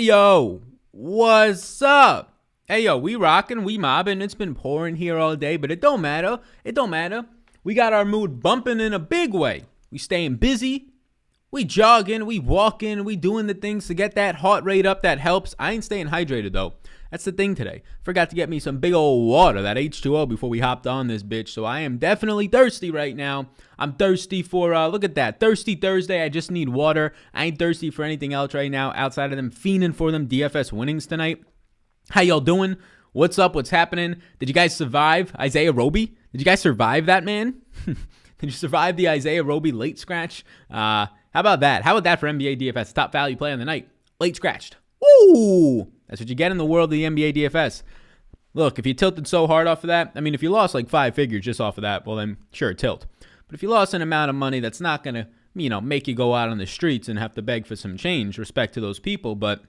yo, what's up? Hey, yo, we rocking, we mobbing. It's been pouring here all day, but it don't matter. It don't matter. We got our mood bumping in a big way. We staying busy. We jogging, we walking, we doing the things to get that heart rate up. That helps. I ain't staying hydrated, though. That's the thing today. Forgot to get me some big old water, that H2O, before we hopped on this bitch. So I am definitely thirsty right now. I'm thirsty for, look at that, Thirsty Thursday. I just need water. I ain't thirsty for anything else right now outside of them fiending for them DFS winnings tonight. How y'all doing? What's up? What's happening? Did you guys survive Isaiah Roby? Did you guys survive that, man? Did you survive the Isaiah Roby late scratch? How about that? How about that for NBA DFS? Top value play on the night. Late scratched. Woo! That's what you get in the world of the NBA DFS. Look, if you tilted so hard off of that, I mean, if you lost like 5 figures just off of that, well then, sure, tilt. But if you lost an amount of money that's not going to, make you go out on the streets and have to beg for some change, respect to those people, but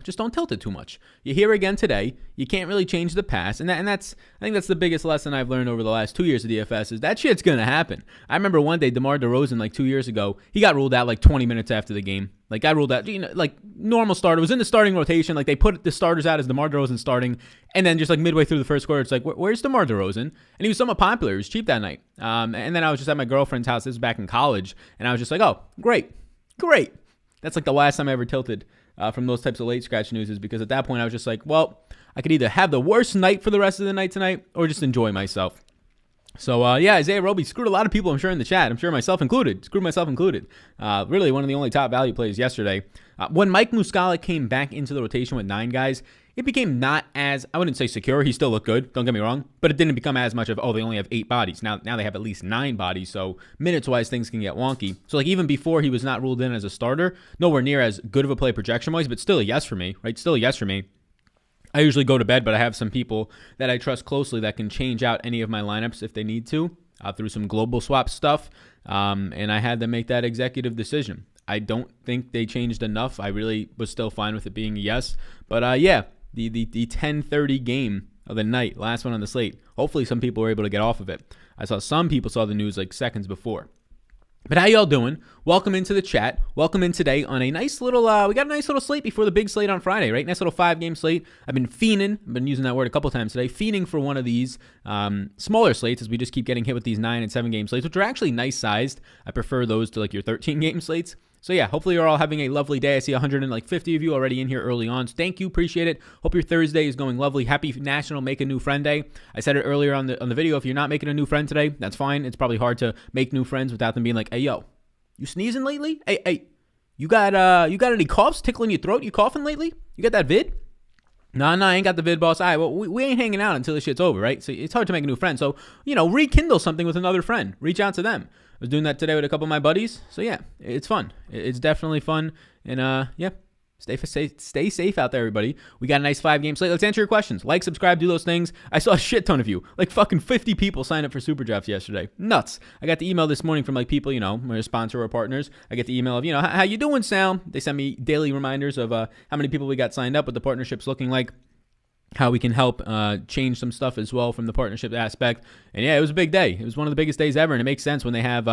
just don't tilt it too much. You're here again today. You can't really change the past. And I think that's the biggest lesson I've learned over the last 2 years of DFS is that shit's going to happen. I remember one day DeMar DeRozan, like 2 years ago, he got ruled out like 20 minutes after the game. Like, got ruled out, like normal starter. Was in the starting rotation. Like, they put the starters out as DeMar DeRozan starting. And then just like midway through the first quarter, it's like, where's DeMar DeRozan? And he was somewhat popular. He was cheap that night. And then I was just at my girlfriend's house. This was back in college. And I was just like, oh, great. That's like the last time I ever tilted from those types of late scratch news, is because at that point I was just like, well, I could either have the worst night for the rest of the night tonight or just enjoy myself. So, Isaiah Roby screwed a lot of people, I'm sure, in the chat. I'm sure myself included. Really one of the only top value plays yesterday. When Mike Muscala came back into the rotation with 9 guys, it became not as, I wouldn't say secure. He still looked good, don't get me wrong, but it didn't become as much of, they only have 8 bodies. Now they have at least 9 bodies, so minutes-wise, things can get wonky. So, like, even before he was not ruled in as a starter, nowhere near as good of a play projection-wise, but still a yes for me, right? Still a yes for me. I usually go to bed, but I have some people that I trust closely that can change out any of my lineups if they need to through some global swap stuff, and I had to make that executive decision. I don't think they changed enough. I really was still fine with it being a yes, but the 10:30 game of the night, last one on the slate. Hopefully some people were able to get off of it. I saw some people saw the news like seconds before. But how y'all doing? Welcome into the chat. Welcome in today on a nice little, we got a nice little slate before the big slate on Friday, right? Nice little 5-game slate. I've been fiending, I've been using that word a couple times today, fiending for one of these smaller slates as we just keep getting hit with these 9 and 7-game slates, which are actually nice sized. I prefer those to like your 13-game slates. So yeah, hopefully you're all having a lovely day. I see 150 of you already in here early on. So thank you, appreciate it. Hope your Thursday is going lovely. Happy National Make a New Friend Day. I said it earlier on the video. If you're not making a new friend today, that's fine. It's probably hard to make new friends without them being like, hey yo, you sneezing lately? Hey, you got any coughs tickling your throat? You coughing lately? You got that vid? No, I ain't got the vid, boss. All right, well, we ain't hanging out until this shit's over, right? So it's hard to make a new friend. So, rekindle something with another friend. Reach out to them. I was doing that today with a couple of my buddies. So, yeah, it's fun. It's definitely fun. And, stay safe out there, everybody. We got a nice 5-game slate. Let's answer your questions. Like, subscribe, do those things. I saw a shit ton of you. Like fucking 50 people signed up for Super Drafts yesterday. Nuts. I got the email this morning from like people, my sponsor or partners. I get the email of, how you doing, Sal? They send me daily reminders of how many people we got signed up, what the partnership's looking like, how we can help change some stuff as well from the partnership aspect. And yeah, it was a big day. It was one of the biggest days ever, and it makes sense when they have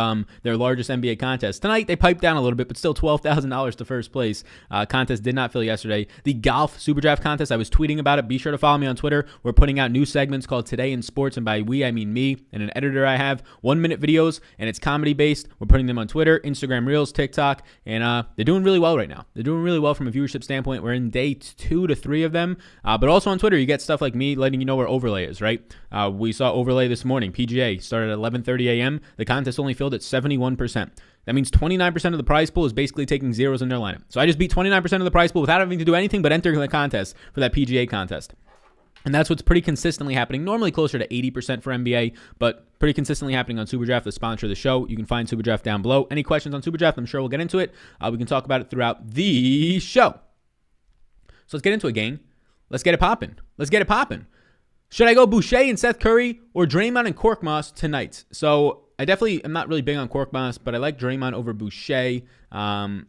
their largest NBA contest. Tonight, they piped down a little bit, but still $12,000 to first place. Contest did not fill yesterday. The golf Super Draft contest, I was tweeting about it. Be sure to follow me on Twitter. We're putting out new segments called Today in Sports, and by we, I mean me and an editor I have. 1-minute videos, and it's comedy-based. We're putting them on Twitter, Instagram Reels, TikTok, and they're doing really well right now. They're doing really well from a viewership standpoint. We're in day 2 to 3 of them, but also on Twitter, you get stuff like me letting you know where Overlay is, right? We saw Overlay this morning. PGA started at 11:30 a.m. The contest only filled at 71%. That means 29% of the prize pool is basically taking zeros in their lineup. So I just beat 29% of the prize pool without having to do anything but enter the contest for that PGA contest. And that's what's pretty consistently happening, normally closer to 80% for NBA, but pretty consistently happening on Superdraft, the sponsor of the show. You can find Superdraft down below. Any questions on Superdraft, I'm sure we'll get into it. We can talk about it throughout the show. So let's get into it, gang. Let's get it popping. Should I go Boucher and Seth Curry or Draymond and Korkmaz tonight? So I definitely am not really big on Korkmaz, but I like Draymond over Boucher. I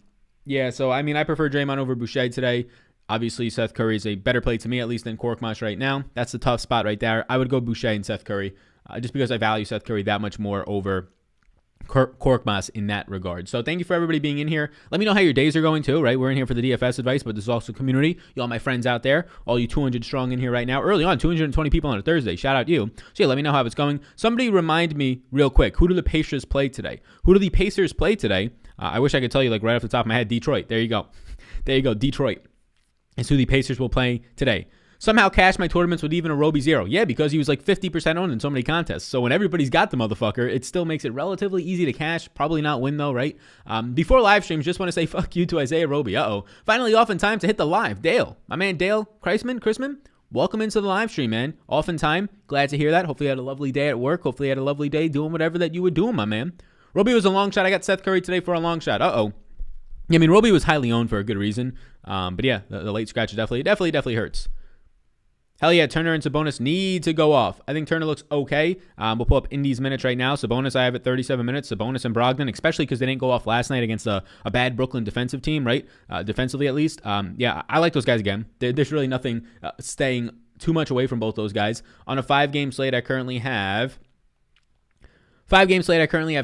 prefer Draymond over Boucher today. Obviously, Seth Curry is a better play to me, at least than Korkmaz right now. That's the tough spot right there. I would go Boucher and Seth Curry just because I value Seth Curry that much more over Korkmaz in that regard. So thank you for everybody being in here. Let me know how your days are going too, right? We're in here for the DFS advice, but there's also community. You all my friends out there, all you 200 strong in here right now. Early on, 220 people on a Thursday. Shout out you. So yeah, let me know how it's going. Somebody remind me real quick, who do the Pacers play today? I wish I could tell you like right off the top of my head, Detroit. There you go. There you go. Detroit is who the Pacers will play today. Somehow cashed my tournaments with even a Roby 0. Yeah, because he was like 50% owned in so many contests. So when everybody's got the motherfucker, it still makes it relatively easy to cash. Probably not win though, right? Before live streams, just want to say fuck you to Isaiah Roby. Finally off in time to hit the live. Dale, my man Dale Chrisman, welcome into the live stream, man. Off in time. Glad to hear that. Hopefully you had a lovely day at work. Hopefully you had a lovely day doing whatever that you were doing, my man. Roby was a long shot. I got Seth Curry today for a long shot. Yeah, I mean, Roby was highly owned for a good reason. But yeah, the late scratch definitely hurts. Hell yeah, Turner and Sabonis need to go off. I think Turner looks okay. We'll pull up Indy's minutes right now. Sabonis, I have at 37 minutes. Sabonis and Brogdon, especially because they didn't go off last night against a bad Brooklyn defensive team, right? Defensively at least. Yeah, I like those guys again. There's really nothing staying too much away from both those guys. On a 5-game slate, I currently have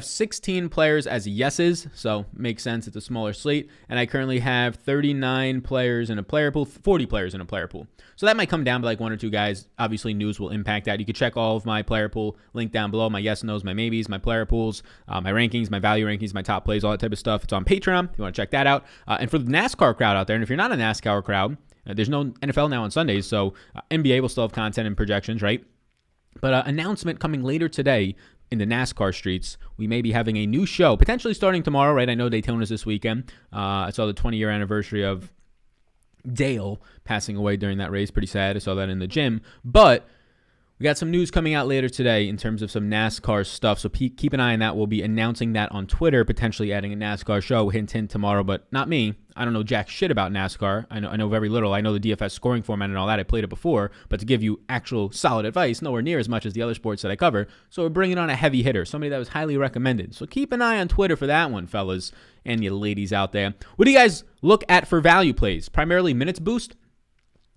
16 players as yeses, so makes sense. It's a smaller slate. And I currently have 39 players in a player pool, 40 players in a player pool. So that might come down by like 1 or 2 guys. Obviously, news will impact that. You can check all of my player pool link down below, my yes, nos, my maybes, my player pools, my rankings, my value rankings, my top plays, all that type of stuff. It's on Patreon if you want to check that out. And for the NASCAR crowd out there, and if you're not a NASCAR crowd, there's no NFL now on Sundays, so NBA will still have content and projections, right? But announcement coming later today in the NASCAR streets. We may be having a new show, potentially starting tomorrow, right? I know Daytona's this weekend. I saw the 20-year anniversary of Dale passing away during that race. Pretty sad. I saw that in the gym. But we got some news coming out later today in terms of some NASCAR stuff, so keep an eye on that. We'll be announcing that on Twitter, potentially adding a NASCAR show, hint, tomorrow, but not me. I don't know jack shit about NASCAR. I know very little. I know the DFS scoring format and all that. I played it before, but to give you actual solid advice, nowhere near as much as the other sports that I cover. So we're bringing on a heavy hitter, somebody that was highly recommended. So keep an eye on Twitter for that one, fellas and you ladies out there. What do you guys look at for value plays? Primarily minutes boost?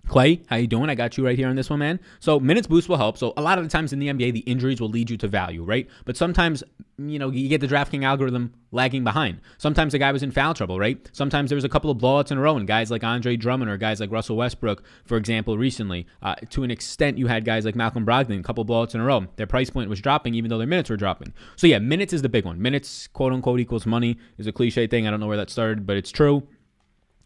Clay, how you doing? I got you right here on this one, man. So minutes boost will help. So a lot of the times in the NBA, the injuries will lead you to value, right? But sometimes, you get the Draftkings algorithm lagging behind. Sometimes the guy was in foul trouble, right? Sometimes there was a couple of blowouts in a row, and guys like Andre Drummond or guys like Russell Westbrook, for example, recently. To an extent, you had guys like Malcolm Brogdon, a couple of blowouts in a row. Their price point was dropping even though their minutes were dropping. So yeah, minutes is the big one. Minutes, quote unquote, equals money is a cliche thing. I don't know where that started, but it's true.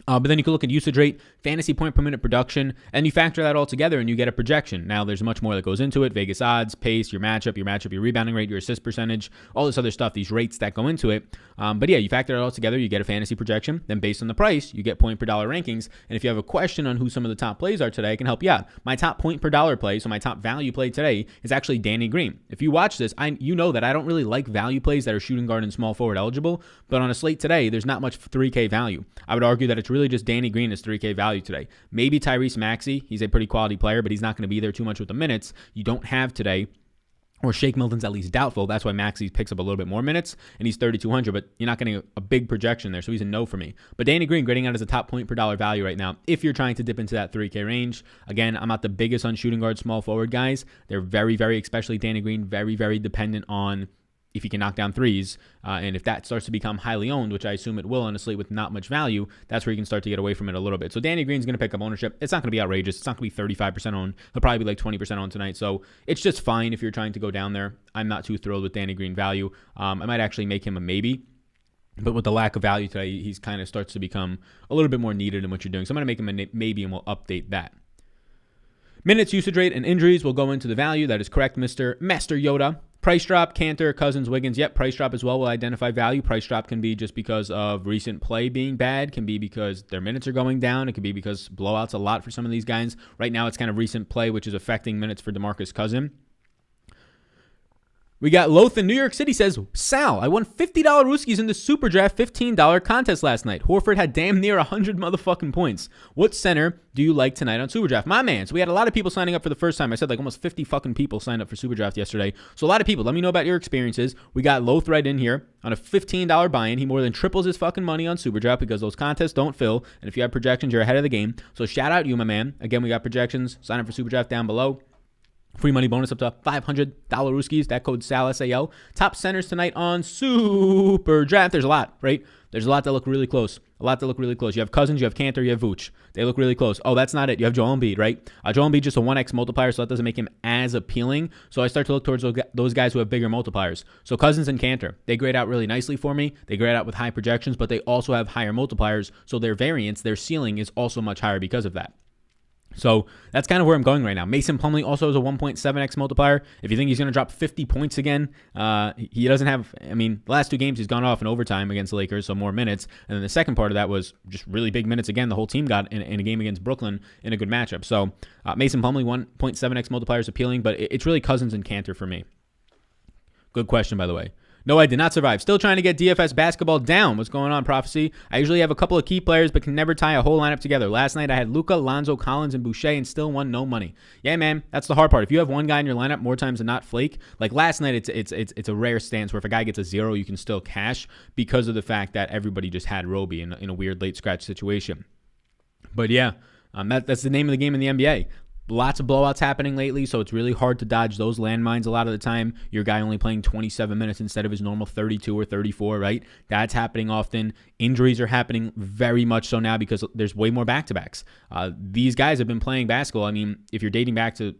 But then you can look at usage rate, fantasy point per minute production, and you factor that all together and you get a projection. Now, there's much more that goes into it. Vegas odds, pace, your matchup, your rebounding rate, your assist percentage, all this other stuff, these rates that go into it. But yeah, you factor it all together, you get a fantasy projection. Then based on the price, you get point per dollar rankings. And if you have a question on who some of the top plays are today, I can help you out. My top point per dollar play, so my top value play today is actually Danny Green. If you watch this, you know that I don't really like value plays that are shooting guard and small forward eligible. But on a slate today, there's not much 3K value. I would argue that it's really just Danny Green is 3K value today. Maybe Tyrese Maxey. He's a pretty quality player, but he's not going to be there too much with the minutes. You don't have today. Or Shake Milton's at least doubtful. That's why Maxey picks up a little bit more minutes, and he's 3,200, but you're not getting a big projection there, so he's a no for me. But Danny Green grading out as a top point per dollar value right now if you're trying to dip into that 3K range. Again, I'm not the biggest on shooting guard, small forward guys. They're very, very, especially Danny Green, very, very dependent on if he can knock down threes. And if that starts to become highly owned, which I assume it will on a slate with not much value, that's where you can start to get away from it a little bit. So Danny Green's going to pick up ownership. It's not going to be outrageous. It's not going to be 35% owned. He'll probably be like 20% owned tonight. So it's just fine if you're trying to go down there. I'm not too thrilled with Danny Green value. I might actually make him a maybe. But with the lack of value today, he's kind of starts to become a little bit more needed in what you're doing. So I'm going to make him a maybe, and we'll update that. Minutes, usage rate, and injuries will go into the value. That is correct, Mr. Master Yoda. Price drop, Cantor, Cousins, Wiggins. Yep, price drop as well will identify value. Price drop can be just because of recent play being bad. Can be because their minutes are going down. It could be because blowouts a lot for some of these guys. Right now, it's kind of recent play, which is affecting minutes for DeMarcus Cousins. We got Loth in New York City says, Sal, I won $50 Rooskies in the Super Draft $15 contest last night. Horford had damn near 100 motherfucking points. What center do you like tonight on Super Draft? My man, so we had a lot of people signing up for the first time. I said like almost 50 fucking people signed up for Super Draft yesterday. So a lot of people, let me know about your experiences. We got Loth right in here on a $15 buy-in. He more than triples his fucking money on Super Draft because those contests don't fill. And if you have projections, you're ahead of the game. So shout out you, my man. Again, we got projections. Sign up for Super Draft down below. Free money bonus up to $500 Rooskies. That code SAL. Top centers tonight on Super Draft. There's a lot, right? There's a lot that look really close. You have Cousins, you have Cantor, you have Vooch. They look really close. Oh, that's not it. You have Joel Embiid, right? Joel Embiid just a 1x multiplier, so that doesn't make him as appealing. So I start to look towards those guys who have bigger multipliers. So Cousins and Cantor, they grade out really nicely for me. They grade out with high projections, but they also have higher multipliers. So their variance, their ceiling is also much higher because of that. So that's kind of where I'm going right now. Mason Plumlee also has a 1.7x multiplier. If you think he's going to drop 50 points again, he doesn't have, the last 2 games he's gone off in overtime against the Lakers, so more minutes. And then the second part of that was just really big minutes again. The whole team got in a game against Brooklyn in a good matchup. So Mason Plumlee, 1.7x multiplier is appealing, but it's really Cousins and Cantor for me. Good question, by the way. No, I did not survive. Still trying to get DFS basketball down. What's going on, Prophecy? I usually have a couple of key players, but can never tie a whole lineup together. Last night, I had Luka, Lonzo, Collins, and Boucher, and still won no money. Yeah, man, that's the hard part. If you have one guy in your lineup, more times than not, flake. Like last night, it's a rare stance where if a guy gets a 0, you can still cash because of the fact that everybody just had Roby in a weird late scratch situation. But yeah, that's the name of the game in the NBA. Lots of blowouts happening lately, so it's really hard to dodge those landmines a lot of the time. Your guy only playing 27 minutes instead of his normal 32 or 34, right? That's happening often. Injuries are happening very much so now because there's way more back-to-backs. These guys have been playing basketball. If you're dating back to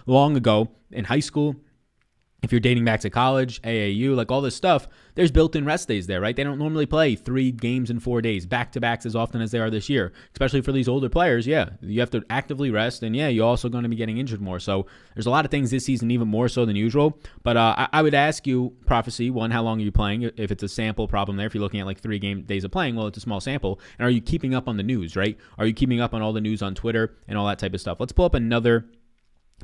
long ago in high school, if you're dating back to college, AAU, like all this stuff, there's built-in rest days there, right? They don't normally play 3 games in 4 days, back-to-backs as often as they are this year, especially for these older players. Yeah, you have to actively rest, and yeah, you're also going to be getting injured more. So there's a lot of things this season, even more so than usual. But I would ask you, Prophecy, one, how long are you playing? If it's a sample problem there, if you're looking at like 3 days of playing, well, it's a small sample. And are you keeping up on the news, right? Are you keeping up on all the news on Twitter and all that type of stuff? Let's pull up another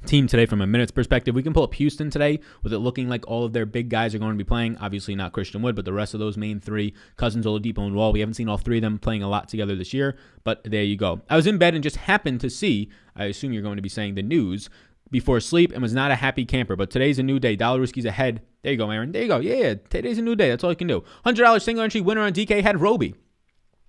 team today from a minutes perspective. We can pull up Houston today with it looking like all of their big guys are going to be playing. Obviously not Christian Wood, but the rest of those main 3, Cousins, Oladipo, and Wall. We haven't seen all 3 of them playing a lot together this year, but there you go. I was in bed and just happened to see, I assume you're going to be saying the news, before sleep and was not a happy camper, but today's a new day. Dollar Rooskies ahead. There you go, Aaron. There you go. Yeah, today's a new day. That's all you can do. $100 single entry winner on DK had Roby.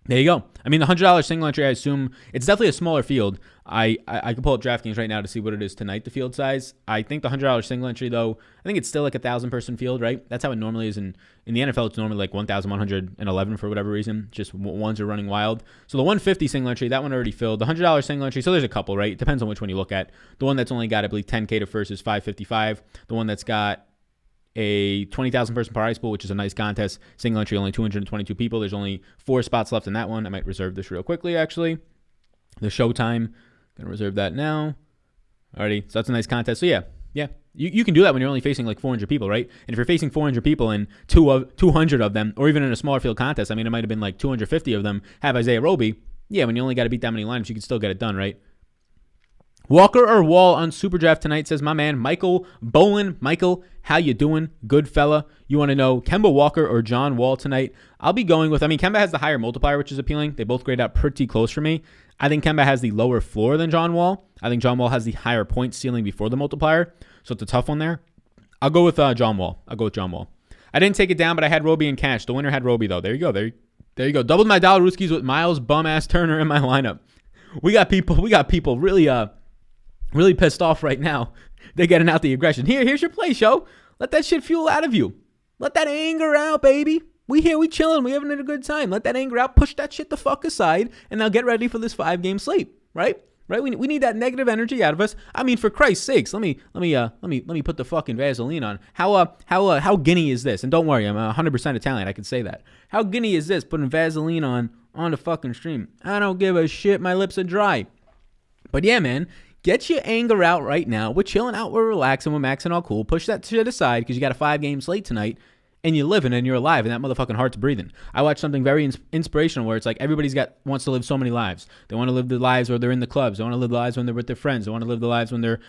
There you go. The $100 single entry, I assume it's definitely a smaller field. I can pull up Draftkings right now to see what it is tonight, the field size. I think the $100 single entry, though, I think it's still like 1,000-person field, right? That's how it normally is. In the NFL, it's normally like 1,111 for whatever reason. Just ones are running wild. So the 150 single entry, that one already filled. The $100 single entry, so there's a couple, right? It depends on which one you look at. The one that's only got, I believe, 10K to first is 555. The one that's got a 20,000 person prize pool, which is a nice contest. Single entry, only 222 people. There's only 4 spots left in that one. I might reserve this real quickly, actually. The Showtime, gonna reserve that now. Alrighty, so that's a nice contest. So yeah, you can do that when you're only facing like 400 people, right? And if you're facing 400 people and 200 of them, or even in a smaller field contest, it might have been like 250 of them have Isaiah Roby. Yeah, when you only got to beat that many lineups, you can still get it done, right? Walker or Wall on Super Draft tonight, says my man Michael Bolin. Michael, how you doing? Good fella. You want to know Kemba Walker or John Wall tonight? I'll be going with, Kemba has the higher multiplier, which is appealing. They both grade out pretty close for me. I think Kemba has the lower floor than John Wall. I think John Wall has the higher point ceiling before the multiplier. So it's a tough one there. I'll go with John Wall. I didn't take it down, but I had Roby in cash. The winner had Roby, though. There you go. There you go. Doubled my dollar Rooskies with Miles bum-ass Turner in my lineup. We got people really pissed off right now. They're getting out the aggression. Here's your play, show. Let that shit fuel out of you. Let that anger out, baby. We chilling. We having a good time. Let that anger out. Push that shit the fuck aside, and now get ready for this 5-game slate. Right? We need that negative energy out of us. For Christ's sakes, let me put the fucking Vaseline on. How guinea is this? And don't worry, I'm 100% Italian. I can say that. How guinea is this? Putting Vaseline on the fucking stream. I don't give a shit. My lips are dry. But yeah, man. Get your anger out right now. We're chilling out. We're relaxing. We're maxing all cool. Push that shit aside because you got a 5-game slate tonight and you're living and you're alive and that motherfucking heart's breathing. I watched something very inspirational where it's like everybody's wants to live so many lives. They want to live the lives where they're in the clubs. They want to live the lives when they're with their friends. They want to live the lives when they're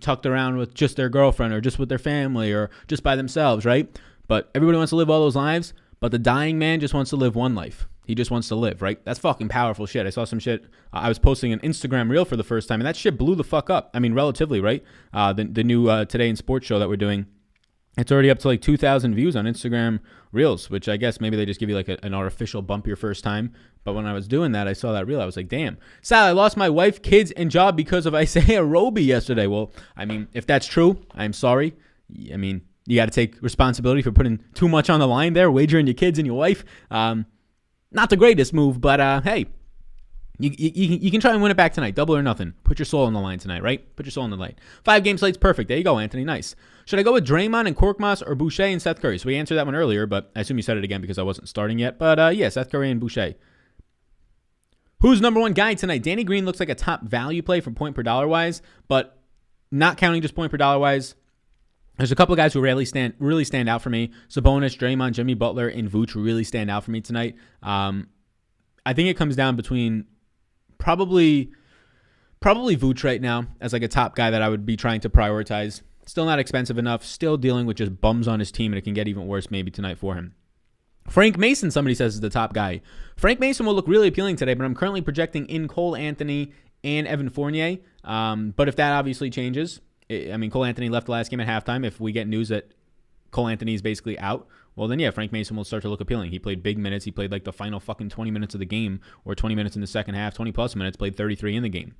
tucked around with just their girlfriend or just with their family or just by themselves, right? But everybody wants to live all those lives, but the dying man just wants to live one life. He just wants to live, right? That's fucking powerful shit. I saw some shit. I was posting an Instagram reel for the first time, and that shit blew the fuck up. Relatively, right? The new Today in Sports show that we're doing It's already up to like 2,000 views on Instagram Reels, which I guess maybe they just give you like an artificial bump your first time. But when I was doing that, I saw that reel. I was like, damn. Sal, I lost my wife, kids, and job because of Isaiah Roby yesterday. Well, I mean, if that's true, I'm sorry. I mean, you got to take responsibility for putting too much on the line there, wagering your kids and your wife. Not the greatest move, but hey. You can try and win it back tonight. Double or nothing. Put your soul on the line tonight, right? Put your soul on the line. 5-game slate's perfect. There you go, Anthony. Nice. Should I go with Draymond and Korkmaz or Boucher and Seth Curry? So we answered that one earlier, but I assume you said it again because I wasn't starting yet. But yeah, Seth Curry and Boucher. Who's number one guy tonight? Danny Green looks like a top value play from point per dollar wise, but not counting just point per dollar wise. There's a couple of guys who really stand out for me. Sabonis, Draymond, Jimmy Butler, and Vooch really stand out for me tonight. I think it comes down between probably Vooch right now as like a top guy that I would be trying to prioritize. Still not expensive enough. Still dealing with just bums on his team, and it can get even worse maybe tonight for him. Frank Mason, somebody says, is the top guy. Frank Mason will look really appealing today, but I'm currently projecting in Cole Anthony and Evan Fournier. But if that obviously changes, Cole Anthony left the last game at halftime. If we get news that Cole Anthony is basically out, well, then, yeah, Frank Mason will start to look appealing. He played big minutes. He played like the final fucking 20 minutes of the game or 20 minutes in the second half, 20-plus minutes, played 33 in the game.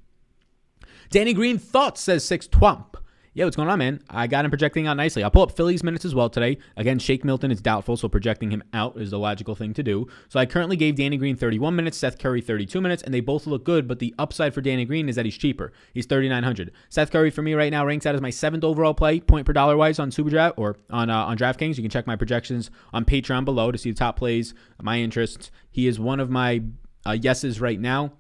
Danny Green thoughts, says 6 Twump. Yeah, what's going on, man? I got him projecting out nicely. I'll pull up Phillies minutes as well today. Again, Shake Milton is doubtful, so projecting him out is the logical thing to do. So I currently gave Danny Green 31 minutes, Seth Curry 32 minutes, and they both look good, but the upside for Danny Green is that he's cheaper. He's $3,900. Seth Curry for me right now ranks out as my 7th overall play, point per dollar wise on SuperDraft or on Draftkings. You can check my projections on Patreon below to see the top plays, my interests. He is one of my yeses right now.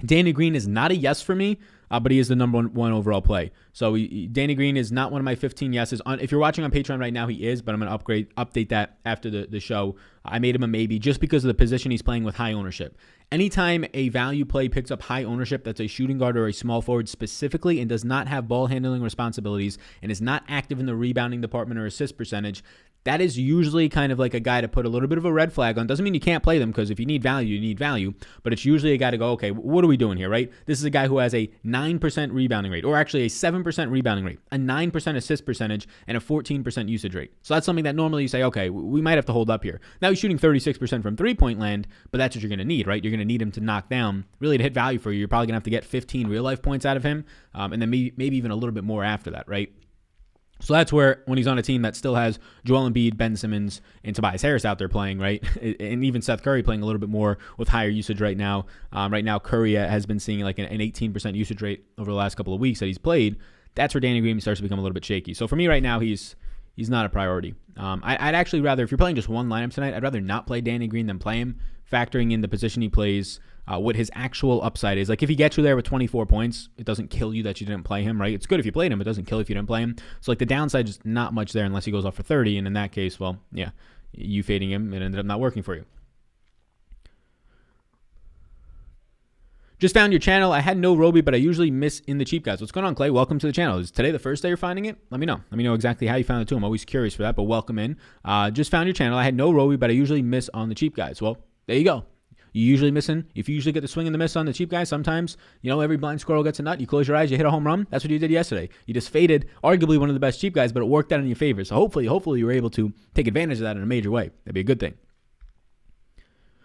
Danny Green is not a yes for me, but he is the number one overall play. So Danny Green is not one of my 15 yeses. If you're watching on Patreon right now, he is, but I'm going to update that after the show. I made him a maybe just because of the position he's playing with high ownership. Anytime a value play picks up high ownership that's a shooting guard or a small forward specifically and does not have ball handling responsibilities and is not active in the rebounding department or assist percentage, that is usually kind of like a guy to put a little bit of a red flag on. Doesn't mean you can't play them, because if you need value, you need value. But it's usually a guy to go, okay, what are we doing here, right? This is a guy who has a 9% rebounding rate, or actually a 7% rebounding rate, a 9% assist percentage, and a 14% usage rate. So that's something that normally you say, okay, we might have to hold up here. Now he's shooting 36% from three-point land, but that's what you're going to need, right? You're going to need him to knock down. Really, to hit value for you, you're probably going to have to get 15 real-life points out of him, and then maybe even a little bit more after that, right? So that's where, when he's on a team that still has Joel Embiid, Ben Simmons, and Tobias Harris out there playing, right? And even Seth Curry playing a little bit more with higher usage right now. Right now, Curry has been seeing like an 18% usage rate over the last couple of weeks that he's played. That's where Danny Green starts to become a little bit shaky. So for me right now, he's not a priority. I'd actually rather, if you're playing just one lineup tonight, I'd rather not play Danny Green than play him, factoring in the position he plays, what his actual upside is. Like if he gets you there with 24 points, it doesn't kill you that you didn't play him, right? It's good if you played him. It doesn't kill if you didn't play him. So like the downside is not much there unless he goes off for 30. And in that case, well, yeah, you fading him, it ended up not working for you. Just found your channel. I had no Roby, but I usually miss in the cheap guys. What's going on, Clay? Welcome to the channel. Is today the first day you're finding it? Let me know. Let me know exactly how you found it too. I'm always curious for that, but welcome in. Just found your channel. I had no Roby, but I usually miss on the cheap guys. Well, there you go. You usually missing. If you usually get the swing and the miss on the cheap guys, sometimes, every blind squirrel gets a nut. You close your eyes, you hit a home run. That's what you did yesterday. You just faded arguably one of the best cheap guys, but it worked out in your favor. So hopefully you were able to take advantage of that in a major way. That'd be a good thing.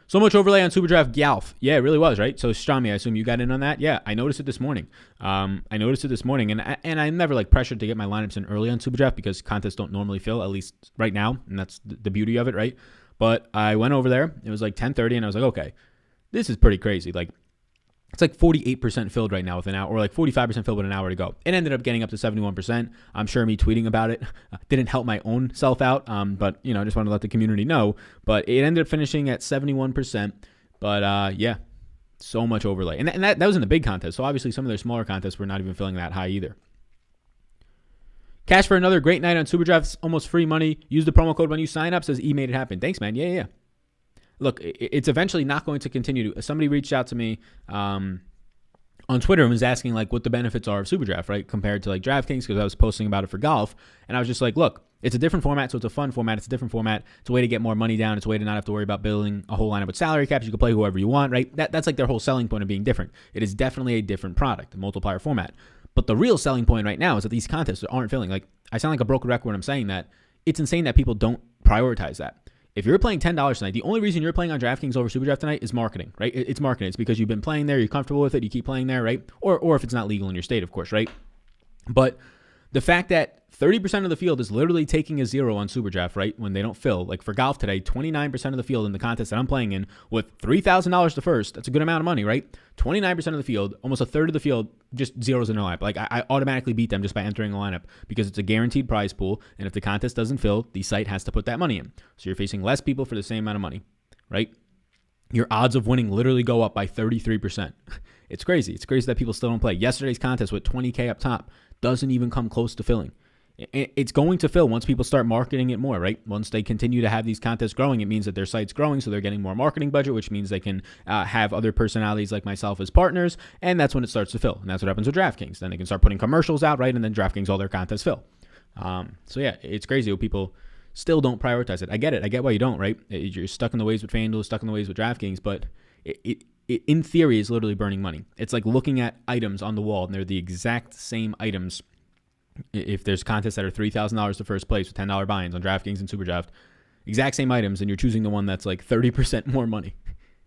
So much overlay on SuperDraft Golf. Yeah, it really was, right? So Strami, I assume you got in on that. Yeah, I noticed it this morning. and I'm never like pressured to get my lineups in early on SuperDraft because contests don't normally fill, at least right now, and that's the beauty of it, right? But I went over there. It was like 10:30, and I was like, okay, this is pretty crazy. Like, it's like 48% filled right now with an hour, or like 45% filled with an hour to go. It ended up getting up to 71%. I'm sure me tweeting about it didn't help my own self out, but I just wanted to let the community know. But it ended up finishing at 71%. But yeah, so much overlay, and that was in the big contest. So obviously, some of their smaller contests were not even filling that high either. Cash for another great night on SuperDraft. Almost free money. Use the promo code when you sign up. Says E made it happen. Thanks, man. Yeah. Look, it's eventually not going to continue to. Somebody reached out to me on Twitter and was asking like what the benefits are of SuperDraft, right, compared to like Draftkings, because I was posting about it for golf, and I was just like, look, it's a different format, so it's a fun format. It's a different format. It's a way to get more money down. It's a way to not have to worry about building a whole lineup with salary caps. You can play whoever you want, right? That's like their whole selling point of being different. It is definitely a different product, a multiplier format. But the real selling point right now is that these contests aren't filling. Like, I sound like a broken record when I'm saying that. it's insane that people don't prioritize that. If you're playing $10 tonight, the only reason you're playing on DraftKings over SuperDraft tonight is marketing, right? It's marketing. It's because you've been playing there, you're comfortable with it, you keep playing there, right? Or if it's not legal in your state, of course, right? But the fact that 30% of the field is literally taking a zero on SuperDraft, right? When they don't fill. Like for golf today, 29% of the field in the contest that I'm playing in with $3,000 to first, that's a good amount of money, right? 29% of the field, almost a third of the field, just zeros in their lineup. Like I automatically beat them just by entering the lineup because it's a guaranteed prize pool. And if the contest doesn't fill, the site has to put that money in. So you're facing less people for the same amount of money, right? Your odds of winning literally go up by 33%. It's crazy. It's crazy that people still don't play. Yesterday's contest with 20K up top doesn't even come close to filling. It's going to fill once people start marketing it more, right? Once they continue to have these contests growing, it means that their site's growing, so they're getting more marketing budget, which means they can have other personalities like myself as partners, and that's when it starts to fill. And that's what happens with DraftKings. Then they can start putting commercials out, right? And then DraftKings, all their contests fill. So yeah, it's crazy how people still don't prioritize it. I get it. I get why you don't, right? You're stuck in the ways with FanDuel, stuck in the ways with DraftKings, but it in theory is literally burning money. It's like looking at items on the wall, and they're the exact same items. If there's contests that are $3,000 to first place with $10 buy-ins on DraftKings and SuperDraft, exact same items, and you're choosing the one that's like 30% more money.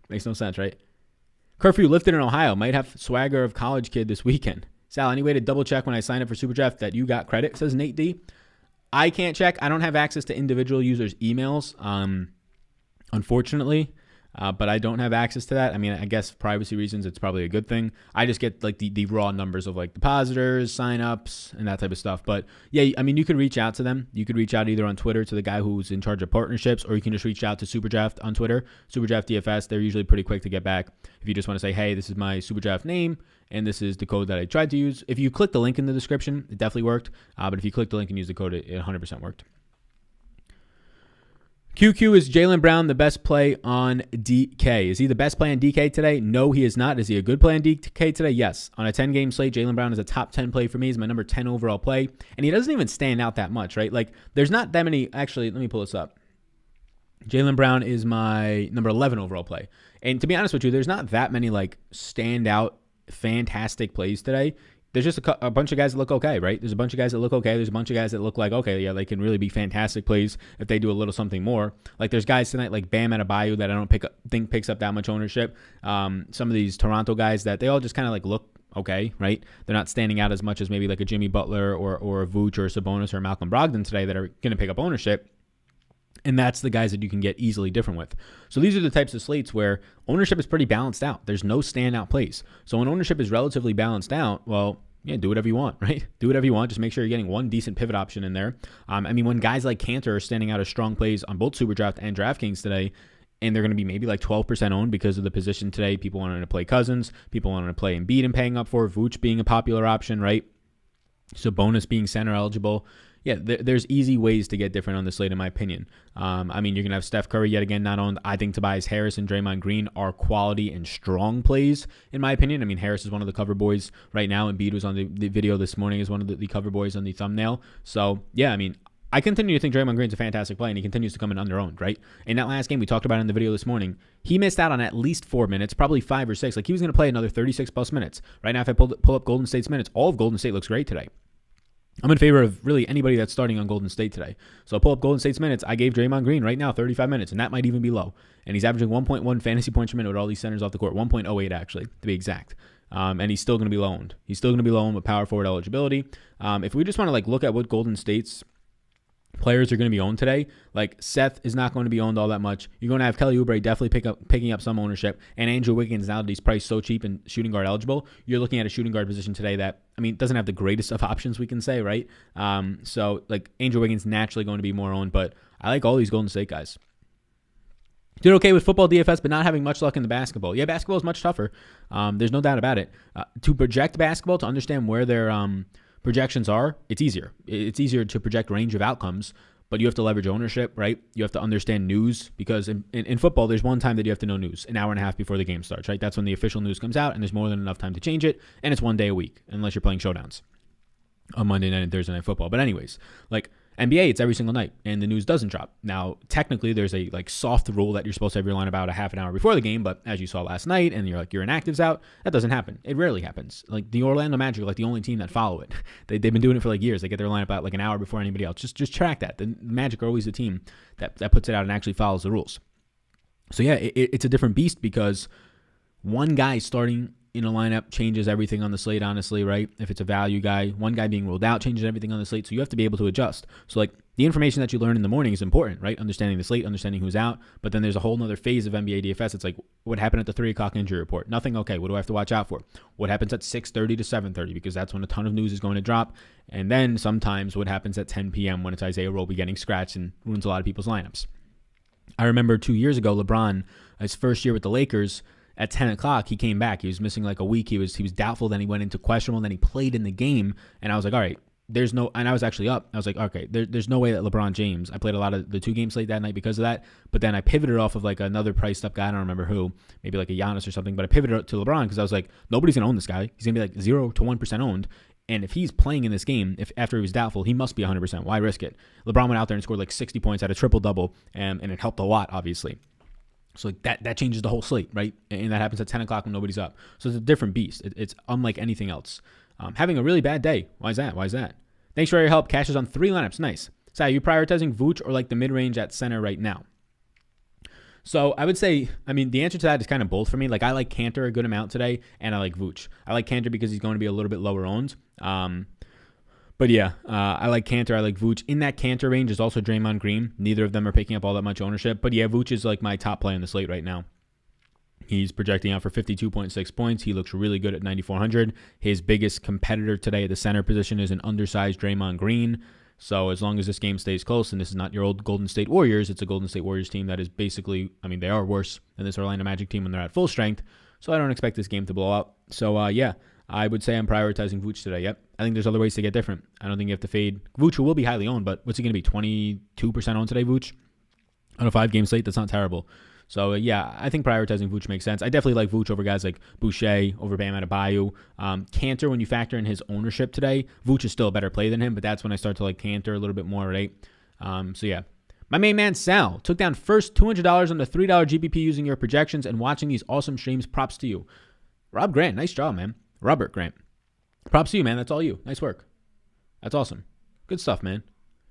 Makes no sense, right? Curfew lifted in Ohio. Might have swagger of college kid this weekend. Sal, any way to double check when I sign up for SuperDraft that you got credit? Says Nate D. I can't check. I don't have access to individual users' emails, unfortunately. But I don't have access to that. I mean, I guess for privacy reasons, it's probably a good thing. I just get like the raw numbers of like depositors, signups, and that type of stuff. But yeah, I mean, you could reach out to them. You could reach out either on Twitter to the guy who's in charge of partnerships, or you can just reach out to SuperDraft on Twitter, SuperDraft DFS. They're usually pretty quick to get back. If you just want to say, hey, this is my SuperDraft name, and this is the code that I tried to use. If you click the link in the description, it definitely worked. But if you click the link and use the code, it 100% worked. QQ, is Jaylen Brown the best play on DK? Is he the best play on DK today? No, he is not. Is he a good play on DK today? Yes. On a 10-game slate, Jaylen Brown is a top 10 play for me. He's my number 10 overall play. And he doesn't even stand out that much, right? Like, there's not that many. Actually, let me pull this up. Jaylen Brown is my number 11 overall play. And to be honest with you, there's not that many, like, standout, fantastic plays today. There's just a bunch of guys that look okay, right? There's a bunch of guys that look okay. There's a bunch of guys that look like, okay, yeah, they can really be fantastic plays if they do a little something more. Like there's guys tonight like Bam Adebayo that I don't think picks up that much ownership. Some of these Toronto guys that they all just kind of like look okay, right? They're not standing out as much as maybe like a Jimmy Butler or a Vooch or a Sabonis or a Malcolm Brogdon today that are going to pick up ownership. And that's the guys that you can get easily different with. So these are the types of slates where ownership is pretty balanced out. There's no standout plays. So when ownership is relatively balanced out, well, yeah, do whatever you want, right? Do whatever you want. Just make sure you're getting one decent pivot option in there. I mean, when guys like Cantor are standing out as strong plays on both SuperDraft and DraftKings today, and they're going to be maybe like 12% owned because of the position today. People wanting to play Cousins. People wanting to play Embiid and paying up for Vooch being a popular option, right? Sabonis being center eligible. Yeah, there's easy ways to get different on the slate, in my opinion. I mean, you're going to have Steph Curry yet again not owned. I think Tobias Harris and Draymond Green are quality and strong plays, in my opinion. I mean, Harris is one of the cover boys right now. Embiid was on the video this morning as one of the cover boys on the thumbnail. So, yeah, I mean, I continue to think Draymond Green's a fantastic play, and he continues to come in under-owned, right? In that last game we talked about in the video this morning, he missed out on at least 4 minutes, probably 5 or 6. Like, he was going to play another 36-plus minutes. Right now, if I pull up Golden State's minutes, all of Golden State looks great today. I'm in favor of really anybody that's starting on Golden State today. So I'll pull up Golden State's minutes. I gave Draymond Green right now 35 minutes, and that might even be low. And he's averaging 1.1 fantasy points per minute with all these centers off the court, 1.08 actually, to be exact. And he's still going to be loaned. He's still going to be loaned with power forward eligibility. If we just want to like look at what Golden State's players are going to be owned today, like Seth is not going to be owned all that much. You're going to have Kelly Oubre definitely picking up some ownership, and Andrew Wiggins, now that he's priced so cheap and shooting guard eligible, you're looking at a shooting guard position today that, I mean, doesn't have the greatest of options, we can say, right? So like Andrew Wiggins naturally going to be more owned, but I like all these Golden State guys. Did okay with football DFS, but not having much luck in the basketball. Yeah, basketball is much tougher. There's no doubt about it. To project basketball, to understand where their projections are, it's easier. It's easier to project range of outcomes, but you have to leverage ownership, right? You have to understand news, because in football, there's one time that you have to know news, an hour and a half before the game starts, right? That's when the official news comes out, and there's more than enough time to change it, and it's one day a week, unless you're playing showdowns on Monday night and Thursday night football. But anyways, like NBA, it's every single night, and the news doesn't drop. Now, technically, there's a like soft rule that you're supposed to have your line about a half an hour before the game, but as you saw last night, and you're like your inactives out, that doesn't happen. It rarely happens. Like the Orlando Magic are like the only team that follow it. They've been doing it for like years. They get their lineup out like an hour before anybody else. Just track that. The Magic are always the team that puts it out and actually follows the rules. So yeah, it's a different beast because one guy starting in a lineup changes everything on the slate, honestly, right? If it's a value guy, one guy being ruled out changes everything on the slate, so you have to be able to adjust. So like the information that you learn in the morning is important, right? Understanding the slate, understanding who's out, but then there's a whole nother phase of NBA DFS. It's like, what happened at the 3 o'clock injury report? Nothing, okay, what do I have to watch out for? What happens at 6:30 to 7:30? Because that's when a ton of news is going to drop. And then sometimes what happens at 10 p.m. when it's Isaiah Roby getting scratched and ruins a lot of people's lineups. I remember 2 years ago, LeBron, his first year with the Lakers, at 10 o'clock, he came back. He was missing like a week. He was doubtful. Then he went into questionable. And then he played in the game. And I was like, all right, there's no, and I was actually up. I was like, okay, there's no way that LeBron James, I played a lot of the 2 games late that night because of that. But then I pivoted off of like another priced up guy. I don't remember who, maybe like a Giannis or something. But I pivoted to LeBron because I was like, nobody's going to own this guy. He's going to be like 0 to 1% owned. And if he's playing in this game, if after he was doubtful, he must be 100%. Why risk it? LeBron went out there and scored like 60 points at a triple-double. And it helped a lot, obviously. So that changes the whole slate, right? And that happens at 10 o'clock when nobody's up. So it's a different beast. It's unlike anything else. Having a really bad day. Why is that? Thanks for your help. Cash is on 3 lineups. Nice. So are you prioritizing Vooch or like the mid-range at center right now? So I would say, I mean, the answer to that is kind of both for me. Like I like Cantor a good amount today, and I like Vooch. I like Cantor because he's going to be a little bit lower owned. But yeah, I like Cantor. I like Vooch. In that Cantor range is also Draymond Green. Neither of them are picking up all that much ownership. But yeah, Vooch is like my top play on the slate right now. He's projecting out for 52.6 points. He looks really good at 9,400. His biggest competitor today at the center position is an undersized Draymond Green. So as long as this game stays close, and this is not your old Golden State Warriors, it's a Golden State Warriors team that is basically, I mean, they are worse than this Orlando Magic team when they're at full strength. So I don't expect this game to blow up. So yeah, I would say I'm prioritizing Vooch today. Yep. I think there's other ways to get different. I don't think you have to fade Vooch, who will be highly owned, but what's he going to be, 22% owned today, Vooch? On a 5-game slate, that's not terrible. So, yeah, I think prioritizing Vooch makes sense. I definitely like Vooch over guys like Boucher, over Bam Adebayo. Cantor, when you factor in his ownership today, Vooch is still a better play than him, but that's when I start to like Cantor a little bit more, right? So, yeah. My main man, Sal, took down first $200 on the $3 GPP using your projections and watching these awesome streams. Props to you. Rob Grant, nice job, man. Robert Grant. Props to you, man. That's all you. Nice work. That's awesome. Good stuff, man.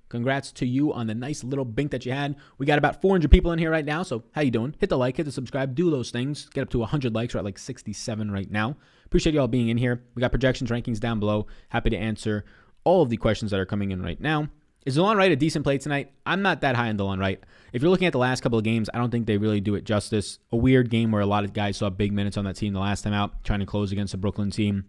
Congrats to you on the nice little bink that you had. We got about 400 people in here right now, so how you doing? Hit the like, hit the subscribe, do those things. Get up to 100 likes. We're at like 67 right now. Appreciate you all being in here. We got projections, rankings down below. Happy to answer all of the questions that are coming in right now. Is DeLon Wright a decent play tonight? I'm not that high on DeLon Wright. If you're looking at the last couple of games, I don't think they really do it justice. A weird game where a lot of guys saw big minutes on that team the last time out, trying to close against the Brooklyn team,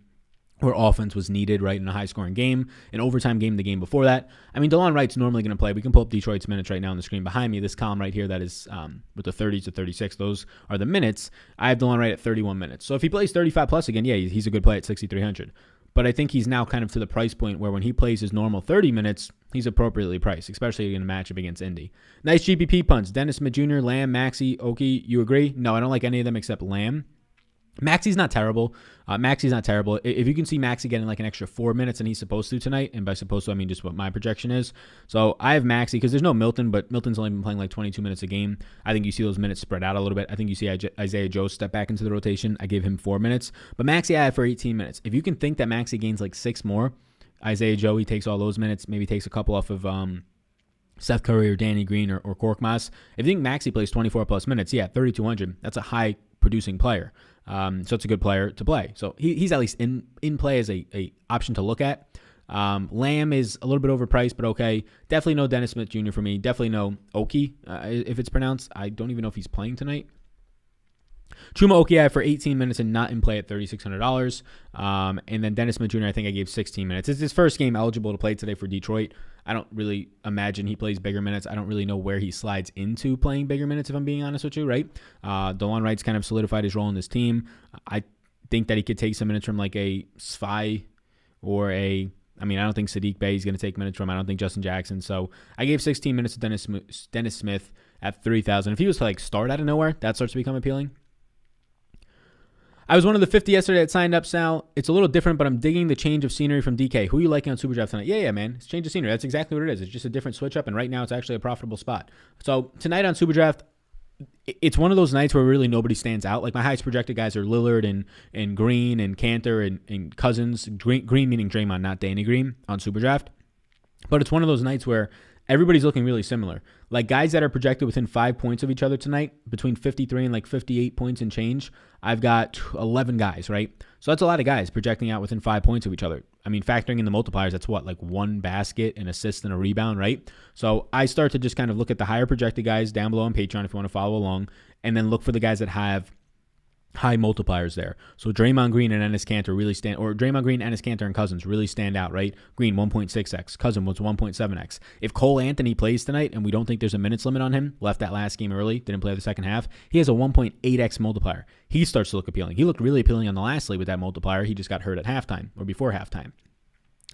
where offense was needed, right, in a high-scoring game, an overtime game the game before that. I mean, DeLon Wright's normally going to play. We can pull up Detroit's minutes right now on the screen behind me. This column right here that is with the 30s to 36, those are the minutes. I have DeLon Wright at 31 minutes. So if he plays 35-plus again, yeah, he's a good play at 6,300. But I think he's now kind of to the price point where when he plays his normal 30 minutes, he's appropriately priced, especially in a matchup against Indy. Nice GPP punts. Dennis Smith Jr., Lamb, Maxey, Oki. You agree? No, I don't like any of them except Lamb. Maxey's not terrible. If you can see Maxey getting like an extra 4 minutes than he's supposed to tonight, and by supposed to, I mean just what my projection is. So I have Maxey because there's no Milton, but Milton's only been playing like 22 minutes a game. I think you see those minutes spread out a little bit. I think you see Isaiah Joe step back into the rotation. I gave him 4 minutes, but Maxey I have for 18 minutes. If you can think that Maxey gains like 6 more, Isaiah Joe, he takes all those minutes, maybe takes a couple off of Seth Curry or Danny Green or Korkmaz. If you think Maxey plays 24 plus minutes, yeah, 3,200, that's a high producing player. So it's a good player to play. So he's at least in play as a option to look at. Lamb is a little bit overpriced, but okay. Definitely no Dennis Smith Jr. for me. Definitely no Oki, if it's pronounced. I don't even know if he's playing tonight. Chuma Oki I have for 18 minutes and not in play at $3,600. And then Dennis Smith Jr. I think I gave 16 minutes. It's his first game eligible to play today for Detroit. I don't really imagine he plays bigger minutes. I don't really know where he slides into playing bigger minutes, if I'm being honest with you, right? DeLon Wright's kind of solidified his role in this team. I think that he could take some minutes from like a Svi or I don't think Sadiq Bey is going to take minutes from. I don't think Justin Jackson. So I gave 16 minutes to Dennis Smith at 3,000. If he was to like start out of nowhere, that starts to become appealing. I was one of the 50 yesterday that signed up, Sal. It's a little different, but I'm digging the change of scenery from DK. Who are you liking on Super Draft tonight? Yeah, man. It's change of scenery. That's exactly what it is. It's just a different switch up, and right now it's actually a profitable spot. So tonight on Super Draft, it's one of those nights where really nobody stands out. Like my highest projected guys are Lillard and Green and Cantor and Cousins. Green meaning Draymond, not Danny Green on Super Draft. But it's one of those nights where everybody's looking really similar. Like guys that are projected within 5 points of each other tonight, between 53 and like 58 points and change, I've got 11 guys, right? So that's a lot of guys projecting out within 5 points of each other. I mean, factoring in the multipliers, that's what, like one basket, an assist, and a rebound, right? So I start to just kind of look at the higher projected guys down below on Patreon if you want to follow along, and then look for the guys that have high multipliers there. So Draymond Green and Enes Kanter really stand, or Draymond Green, Enes Kanter, and Cousins really stand out, right? Green 1.6x, Cousins was 1.7x. If Cole Anthony plays tonight, and we don't think there's a minutes limit on him, left that last game early, didn't play the second half, he has a 1.8x multiplier. He starts to look appealing. He looked really appealing on the last slate with that multiplier. He just got hurt at halftime or before halftime.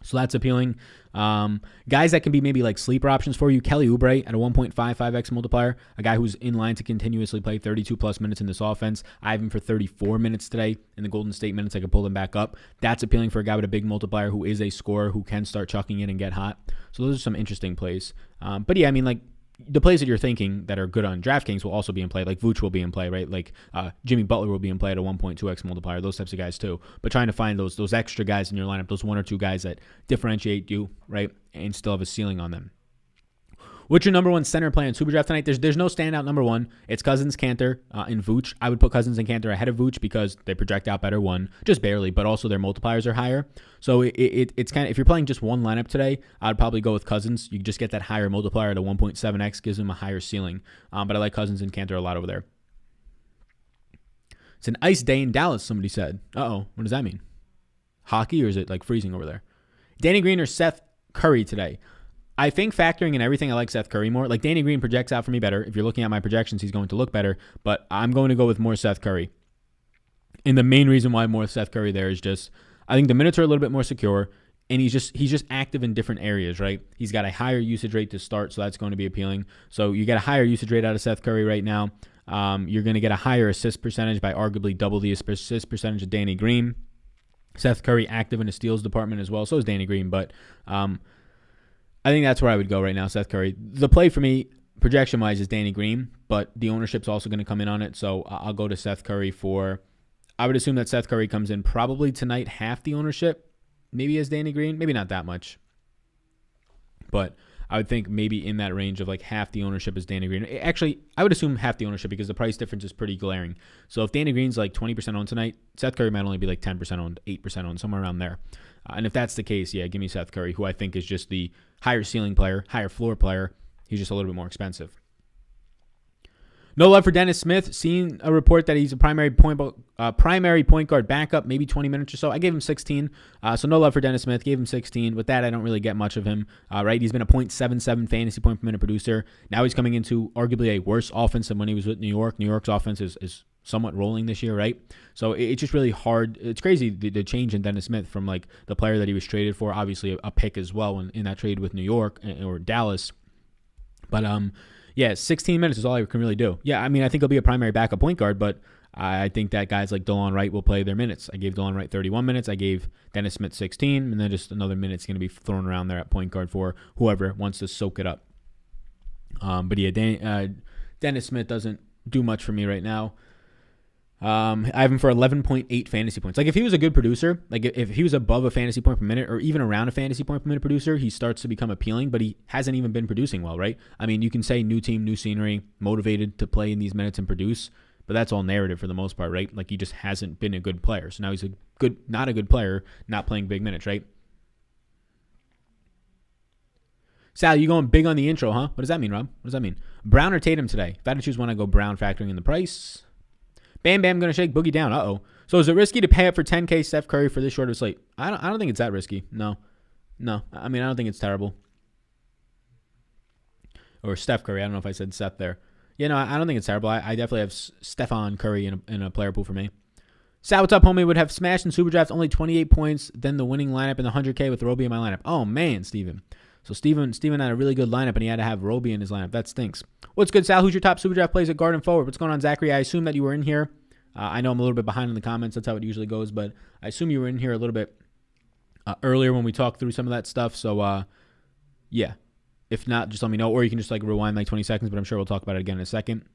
So that's appealing. Guys that can be maybe like sleeper options for you. Kelly Oubre at a 1.55x multiplier, a guy who's in line to continuously play 32 plus minutes in this offense. I have him for 34 minutes today in the Golden State minutes. I can pull him back up. That's appealing for a guy with a big multiplier who is a scorer who can start chucking in and get hot. So those are some interesting plays. But yeah, I mean, like, the plays that you're thinking that are good on DraftKings will also be in play. Like Vooch will be in play, right? Like Jimmy Butler will be in play at a 1.2x multiplier. Those types of guys too. But trying to find those extra guys in your lineup, those one or two guys that differentiate you, right, and still have a ceiling on them. What's your number one center play on Super Draft tonight? There's no standout number one. It's Cousins, Kanter, and Vooch. I would put Cousins and Kanter ahead of Vooch because they project out better, one, just barely, but also their multipliers are higher. So it's kind of, if you're playing just one lineup today, I'd probably go with Cousins. You just get that higher multiplier at a 1.7x, gives him a higher ceiling. But I like Cousins and Kanter a lot over there. It's an ice day in Dallas, somebody said. Uh-oh, what does that mean? Hockey, or is it like freezing over there? Danny Green or Seth Curry today? I think factoring in everything, I like Seth Curry more. Like Danny Green projects out for me better. If you're looking at my projections, he's going to look better. But I'm going to go with more Seth Curry. And the main reason why more Seth Curry there is just, I think the minutes are a little bit more secure. And he's just active in different areas, right? He's got a higher usage rate to start, so that's going to be appealing. So you get a higher usage rate out of Seth Curry right now. You're going to get a higher assist percentage by arguably double the assist percentage of Danny Green. Seth Curry active in the steals department as well. So is Danny Green, but I think that's where I would go right now, Seth Curry. The play for me, projection-wise, is Danny Green, but the ownership's also going to come in on it, so I'll go to Seth Curry for, I would assume that Seth Curry comes in probably tonight, half the ownership, maybe as Danny Green, maybe not that much, but I would think maybe in that range of like half the ownership is Danny Green. Actually, I would assume half the ownership because the price difference is pretty glaring. So if Danny Green's like 20% owned tonight, Seth Curry might only be like 10% owned, 8% owned, somewhere around there. And if that's the case, yeah, give me Seth Curry, who I think is just the higher ceiling player, higher floor player. He's just a little bit more expensive. No love for Dennis Smith. Seeing a report that he's a primary point guard backup, maybe 20 minutes or so. I gave him 16. So no love for Dennis Smith. Gave him 16. With that, I don't really get much of him. Right? He's been a 0.77 fantasy point per minute producer. Now he's coming into arguably a worse offense than when he was with New York. New York's offense is somewhat rolling this year, right? So it's just really hard. It's crazy the change in Dennis Smith from like the player that he was traded for, obviously a pick as well in that trade with New York or Dallas. But yeah, 16 minutes is all I can really do. Yeah, I mean, I think he'll be a primary backup point guard, but I think that guys like DeLon Wright will play their minutes. I gave DeLon Wright 31 minutes. I gave Dennis Smith 16, and then just another minute's going to be thrown around there at point guard for whoever wants to soak it up. But yeah, Dennis Smith doesn't do much for me right now. I have him for 11.8 fantasy points. Like if he was a good producer, like if he was above a fantasy point per minute or even around a fantasy point per minute producer, he starts to become appealing, but he hasn't even been producing well, right? I mean, you can say new team, new scenery, motivated to play in these minutes and produce, but that's all narrative for the most part, right? Like he just hasn't been a good player. So now he's not a good player, not playing big minutes, right? Sal, you going big on the intro, huh? What does that mean, Rob? What does that mean? Brown or Tatum today? If I had to choose one, I go Brown, factoring in the price. Bam Bam going to shake Boogie down. Uh-oh. So is it risky to pay up for 10K Steph Curry for this short of a slate? I don't think it's that risky. No. I mean, I don't think it's terrible. Or Steph Curry. I don't know if I said Seth there. Yeah, no, I don't think it's terrible. I definitely have Stephon Curry in a player pool for me. Sal, what's up, homie? Would have smashed in Super Draft, only 28 points, then the winning lineup in the 100K with Roby in my lineup. Oh, man, Steven. So Steven had a really good lineup, and he had to have Roby in his lineup. That stinks. What's good, Sal? Who's your top Super Draft plays at guard and forward? What's going on, Zachary? I assume that you were in here I know I'm a little bit behind in the comments. That's how it usually goes, but I assume you were in here a little bit earlier when we talked through some of that stuff. So, yeah. If not, just let me know, or you can just like rewind like 20 seconds, but I'm sure we'll talk about it again in a second.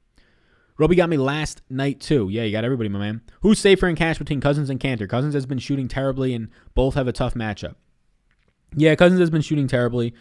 Roby got me last night too. Yeah, you got everybody, my man. Who's safer in cash between Cousins and Cantor? Cousins has been shooting terribly, and both have a tough matchup. Yeah, Cousins has been shooting terribly.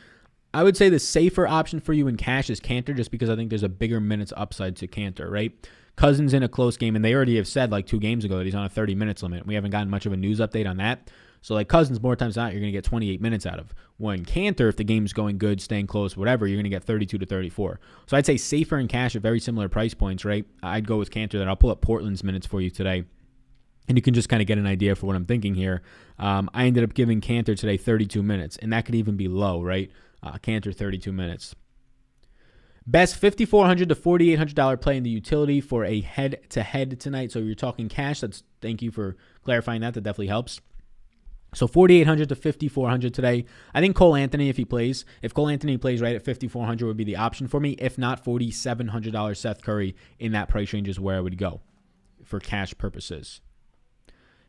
I would say the safer option for you in cash is Cantor, just because I think there's a bigger minutes upside to Cantor, right? Cousins in a close game, and they already have said like 2 games ago that he's on a 30 minutes limit. We haven't gotten much of a news update on that. So like Cousins, more times than not, you're going to get 28 minutes out of. When Cantor, if the game's going good, staying close, whatever, you're going to get 32 to 34. So I'd say safer in cash at very similar price points, right? I'd go with Cantor. Then I'll pull up Portland's minutes for you today, and you can just kind of get an idea for what I'm thinking here. I ended up giving Cantor today 32 minutes, and that could even be low, right? Cantor 32 minutes. Best $5,400 to $4,800 play in the utility for a head-to-head tonight. So you're talking cash. Thank you for clarifying that. That definitely helps. So $4,800 to $5,400 today. I think Cole Anthony, if he plays. If Cole Anthony plays right at $5,400 would be the option for me. If not, $4,700 Seth Curry in that price range is where I would go for cash purposes.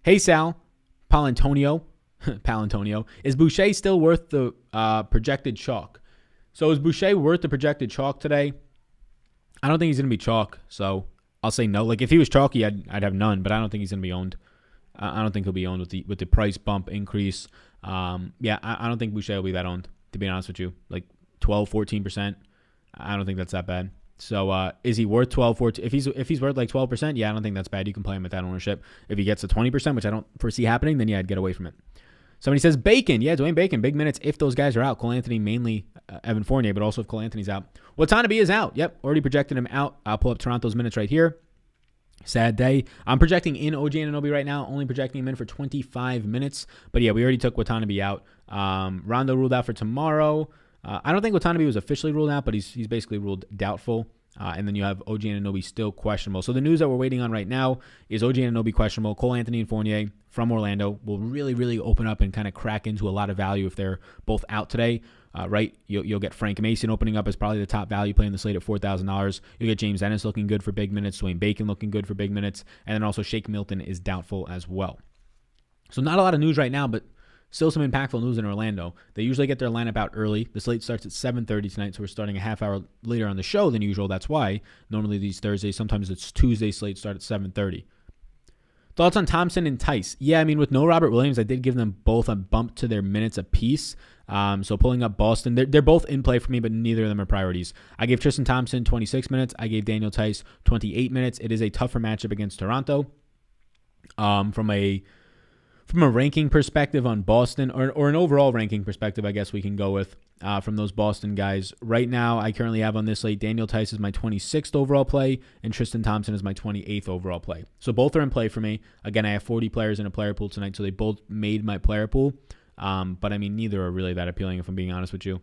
Hey, Sal. Palantonio. Is Boucher still worth the projected chalk? So is Boucher worth the projected chalk today? I don't think he's going to be chalk, so I'll say no. Like if he was chalky, I'd have none, but I don't think he's going to be owned. I don't think he'll be owned with the price bump increase. Yeah, I don't think Boucher will be that owned, to be honest with you. Like 12, 14%. I don't think that's that bad. So is he worth 12, 14? If he's worth like 12%, yeah, I don't think that's bad. You can play him at that ownership. If he gets to 20%, which I don't foresee happening, then yeah, I'd get away from it. Somebody says Bacon. Yeah, Dwayne Bacon, big minutes if those guys are out. Cole Anthony mainly, Evan Fournier, but also if Cole Anthony's out. Watanabe is out. Yep, already projected him out. I'll pull up Toronto's minutes right here. Sad day. I'm projecting in OG Anunoby right now, only projecting him in for 25 minutes. But yeah, we already took Watanabe out. Rondo ruled out for tomorrow. I don't think Watanabe was officially ruled out, but he's basically ruled doubtful. And then you have OG Anunoby still questionable. So the news that we're waiting on right now is OG Anunoby questionable. Cole Anthony and Fournier from Orlando will really, really open up and kind of crack into a lot of value if they're both out today. Right, you'll get Frank Mason opening up as probably the top value play in the slate at $4,000. You'll get James Ennis looking good for big minutes, Dwayne Bacon looking good for big minutes, and then also Shake Milton is doubtful as well. So not a lot of news right now, but still some impactful news in Orlando. They usually get their lineup out early. The slate starts at 7:30 tonight, so we're starting a half hour later on the show than usual. That's why normally these Thursdays, sometimes it's Tuesday slates start at 7:30. Thoughts on Thompson and Tice? Yeah, I mean, with no Robert Williams, I did give them both a bump to their minutes apiece. So pulling up Boston, they're both in play for me, but neither of them are priorities. I gave Tristan Thompson 26 minutes. I gave Daniel Tice 28 minutes. It is a tougher matchup against Toronto. From a ranking perspective on Boston, or an overall ranking perspective, I guess we can go with from those Boston guys. Right now, I currently have on this slate, Daniel Tice is my 26th overall play, and Tristan Thompson is my 28th overall play. So both are in play for me. Again, I have 40 players in a player pool tonight, so they both made my player pool. But I mean, neither are really that appealing, if I'm being honest with you.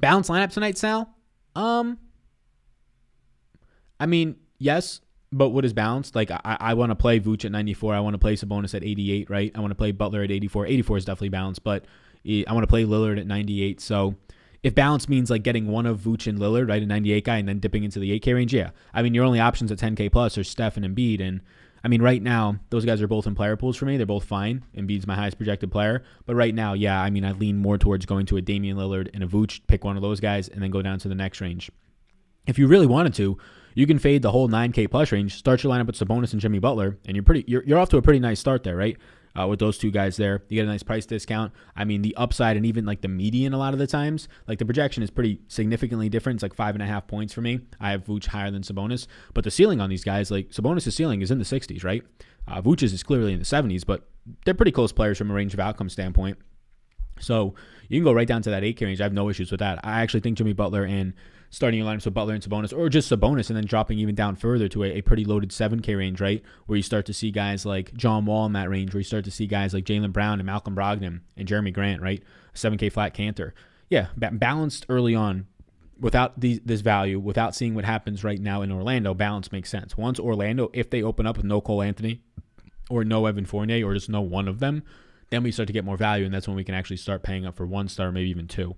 Balanced lineup tonight, Sal? I mean, yes. But what is balanced? Like, I want to play Vooch at 94. I want to play Sabonis at 88, right? I want to play Butler at 84. 84 is definitely balanced, but I want to play Lillard at 98. So if balance means like getting one of Vooch and Lillard, right, a 98 guy, and then dipping into the 8K range, yeah. I mean, your only options at 10K plus are Steph and Embiid. And I mean, right now, those guys are both in player pools for me. They're both fine. Embiid's my highest projected player. But right now, yeah, I mean, I lean more towards going to a Damian Lillard and a Vooch, pick one of those guys, and then go down to the next range. If you really wanted to, you can fade the whole 9K plus range, start your lineup with Sabonis and Jimmy Butler, and you're off to a pretty nice start there, right? With those two guys there. You get a nice price discount. I mean, the upside and even like the median a lot of the times, like the projection is pretty significantly different. It's like 5.5 points for me. I have Vooch higher than Sabonis, but the ceiling on these guys, like Sabonis' ceiling is in the 60s, right? Vooch's is clearly in the 70s, but they're pretty close players from a range of outcome standpoint. So you can go right down to that 8K range. I have no issues with that. I actually think Jimmy Butler and starting your lineups with Butler and Sabonis, or just Sabonis and then dropping even down further to a pretty loaded 7K range, right? Where you start to see guys like John Wall in that range, where you start to see guys like Jaylen Brown and Malcolm Brogdon and Jeremy Grant, right? 7K flat Cantor. Yeah, balanced early on without this value, without seeing what happens right now in Orlando, balance makes sense. Once Orlando, if they open up with no Cole Anthony or no Evan Fournier or just no one of them, then we start to get more value, and that's when we can actually start paying up for one star, maybe even two.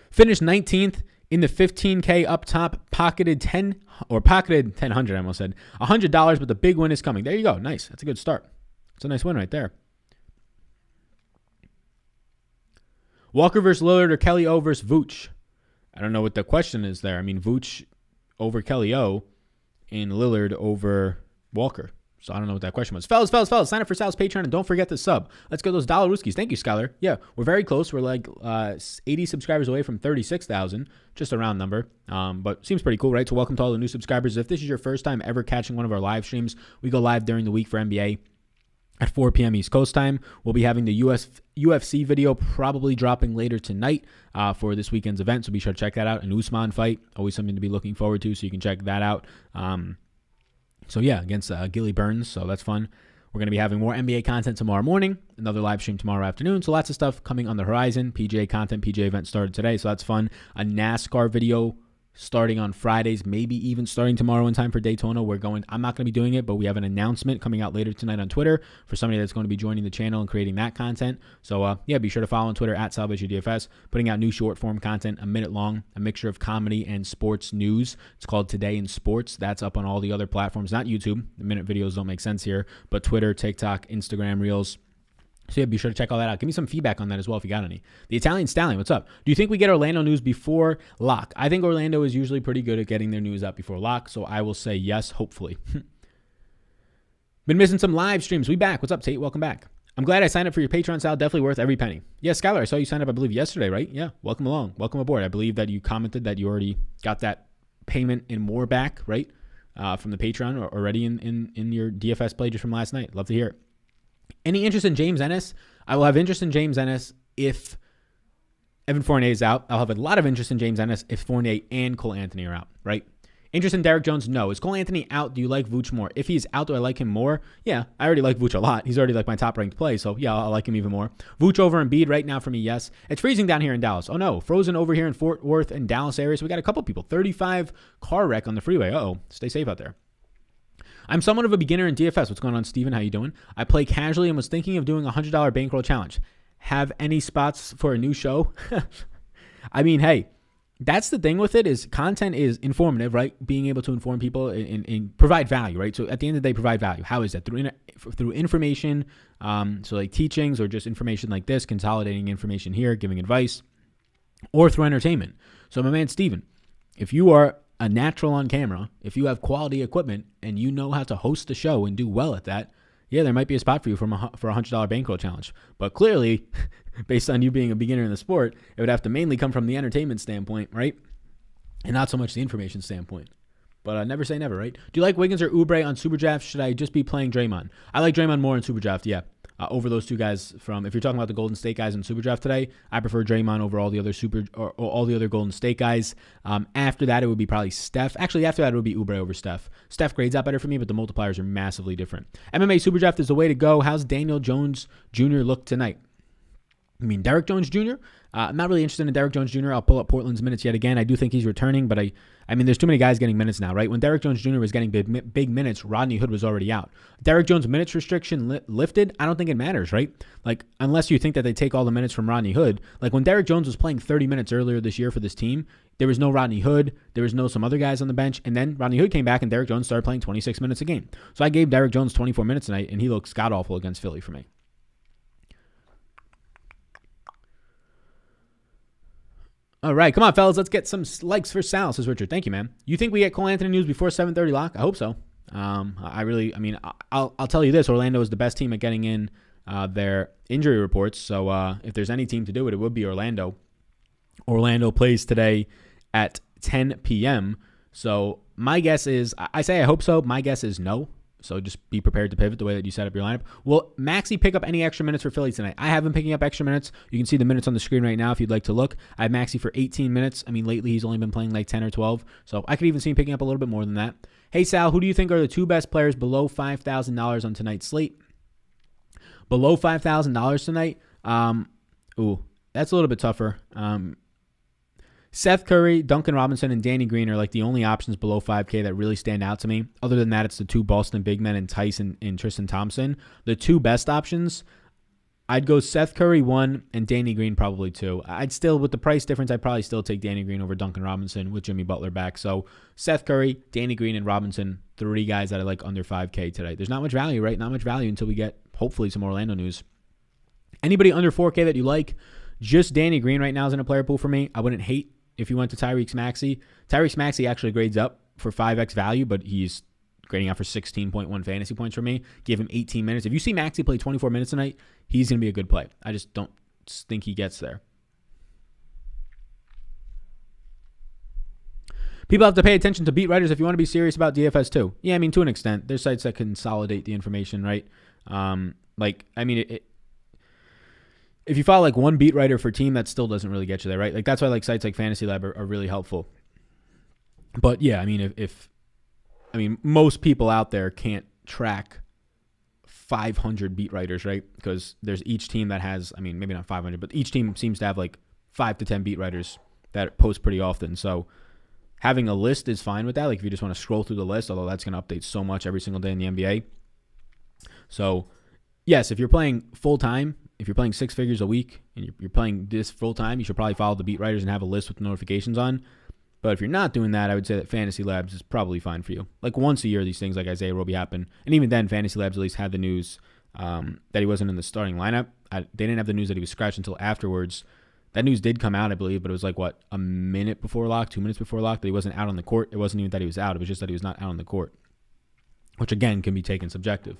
Finished 19th In the 15K up top, pocketed 1,000, I almost said $100, but the big win is coming. There you go. Nice. That's a good start. That's a nice win right there. Walker versus Lillard or Kelly O versus Vooch. I don't know what the question is there. I mean, Vooch over Kelly O and Lillard over Walker. So I don't know what that question was. Fellas, sign up for Sal's Patreon and don't forget to sub. Let's get those dollar rooskies. Thank you, Skylar. Yeah, we're very close. We're like 80 subscribers away from 36,000, just a round number. But seems pretty cool, right? So welcome to all the new subscribers. If this is your first time ever catching one of our live streams, we go live during the week for NBA at 4 p.m. East Coast time. We'll be having the UFC video probably dropping later tonight for this weekend's event. So be sure to check that out. An Usman fight, always something to be looking forward to. So you can check that out. So yeah, against Gilly Burns. So that's fun. We're going to be having more NBA content tomorrow morning, another live stream tomorrow afternoon. So lots of stuff coming on the horizon. PGA content, PGA event started today. So that's fun. A NASCAR video starting on Fridays, maybe even starting tomorrow in time for Daytona. I'm not going to be doing it, but we have an announcement coming out later tonight on Twitter for somebody that's going to be joining the channel and creating that content. So yeah, be sure to follow on Twitter at SalvageDFS, putting out new short form content, a minute long, a mixture of comedy and sports news. It's called Today in Sports. That's up on all the other platforms, not YouTube. The minute videos don't make sense here, but Twitter, TikTok, Instagram, Reels. So yeah, be sure to check all that out. Give me some feedback on that as well if you got any. The Italian Stallion, what's up? Do you think we get Orlando news before lock? I think Orlando is usually pretty good at getting their news out before lock, so I will say yes, hopefully. Been missing some live streams. We back. What's up, Tate? Welcome back. I'm glad I signed up for your Patreon, Sal. Definitely worth every penny. Yeah, Skylar, I saw you sign up, I believe, yesterday, right? Yeah, welcome along. Welcome aboard. I believe that you commented that you already got that payment and more back, right? From the Patreon or already in your DFS play just from last night. Love to hear it. Any interest in James Ennis? I will have interest in James Ennis if Evan Fournier is out. I'll have a lot of interest in James Ennis if Fournier and Cole Anthony are out, right? Interest in Derrick Jones? No. Is Cole Anthony out? Do you like Vooch more? If he's out, do I like him more? Yeah, I already like Vooch a lot. He's already like my top-ranked play, so yeah, I'll like him even more. Vooch over Embiid right now for me, yes. It's freezing down here in Dallas. Oh no, frozen over here in Fort Worth and Dallas area, so we got a couple people. 35 car wreck on the freeway. Uh-oh, stay safe out there. I'm somewhat of a beginner in DFS. What's going on, Steven? How you doing? I play casually and was thinking of doing a $100 bankroll challenge. Have any spots for a new show? I mean, hey, that's the thing with it is content is informative, right? Being able to inform people and provide value, right? So at the end of the day, provide value. How is that? Through information, so like teachings or just information like this, consolidating information here, giving advice, or through entertainment. So my man, Steven, if you are a natural on camera, if you have quality equipment and you know how to host a show and do well at that, yeah, there might be a spot for you for a $100 bankroll challenge. But clearly, based on you being a beginner in the sport, it would have to mainly come from the entertainment standpoint, right? And not so much the information standpoint. But never say never, right? Do you like Wiggins or Oubre on Superdraft? Should I just be playing Draymond? I like Draymond more in Superdraft, yeah. Over those two guys if you're talking about the Golden State guys in Superdraft today, I prefer Draymond over all the other Golden State guys. After that, it would be probably Steph. Actually, after that, it would be Oubre over Steph. Steph grades out better for me, but the multipliers are massively different. MMA Superdraft is the way to go. How's Daniel Jones Jr. look tonight? I mean, Derrick Jones Jr.? I'm not really interested in Derrick Jones Jr. I'll pull up Portland's minutes yet again. I do think he's returning, but I mean, there's too many guys getting minutes now, right? When Derrick Jones Jr. was getting big minutes, Rodney Hood was already out. Derrick Jones' minutes restriction lifted, I don't think it matters, right? Like, unless you think that they take all the minutes from Rodney Hood. Like, when Derrick Jones was playing 30 minutes earlier this year for this team, there was no Rodney Hood. There was no some other guys on the bench. And then Rodney Hood came back and Derrick Jones started playing 26 minutes a game. So I gave Derrick Jones 24 minutes tonight, and he looks god-awful against Philly for me. All right, come on, fellas. Let's get some likes for Sal, says Richard. Thank you, man. You think we get Cole Anthony news before 7:30 lock? I hope so. I'll tell you this. Orlando is the best team at getting in their injury reports. So if there's any team to do it, it would be Orlando. Orlando plays today at 10 p.m. So my guess is, I hope so. My guess is no. So just be prepared to pivot the way that you set up your lineup. Will Maxey pick up any extra minutes for Philly tonight? I have been picking up extra minutes. You can see the minutes on the screen right now if you'd like to look. I have Maxey for 18 minutes. I mean, lately he's only been playing like 10 or 12. So I could even see him picking up a little bit more than that. Hey, Sal, who do you think are the two best players below $5,000 on tonight's slate? Below $5,000 tonight? That's a little bit tougher. Seth Curry, Duncan Robinson, and Danny Green are like the only options below 5K that really stand out to me. Other than that, it's the two Boston big men and Tyson and Tristan Thompson. The two best options, I'd go Seth Curry 1 and Danny Green probably 2. I'd still, with the price difference, I'd probably still take Danny Green over Duncan Robinson with Jimmy Butler back. So Seth Curry, Danny Green, and Robinson, 3 guys that I like under 5K today. There's not much value, right? Not much value until we get, hopefully, some Orlando news. Anybody under 4K that you like, just Danny Green right now is in a player pool for me. I wouldn't hate if you went to Tyrese Maxey. Tyrese Maxey actually grades up for 5X value, but he's grading out for 16.1 fantasy points for me. Give him 18 minutes. If you see Maxey play 24 minutes tonight, he's going to be a good play. I just don't think he gets there. People have to pay attention to beat writers if you want to be serious about DFS too. Yeah, I mean, to an extent. There's sites that consolidate the information, right? If you follow like one beat writer for team, that still doesn't really get you there, right? Like that's why like sites like Fantasy Lab are really helpful. But yeah, I mean, most people out there can't track 500 beat writers, right? Because there's each team that has, I mean, maybe not 500, but each team seems to have like 5 to 10 beat writers that post pretty often. So having a list is fine with that. Like if you just want to scroll through the list, although that's going to update so much every single day in the NBA. So yes, if you're playing full time, if you're playing 6 figures a week and you're playing this full time, you should probably follow the beat writers and have a list with notifications on. But if you're not doing that, I would say that Fantasy Labs is probably fine for you. Like once a year, these things like Isaiah Roby happen. And even then, Fantasy Labs at least had the news that he wasn't in the starting lineup. They didn't have the news that he was scratched until afterwards. That news did come out, I believe, but it was like, a minute before lock, 2 minutes before lock, that he wasn't out on the court. It wasn't even that he was out. It was just that he was not out on the court, which, again, can be taken subjective.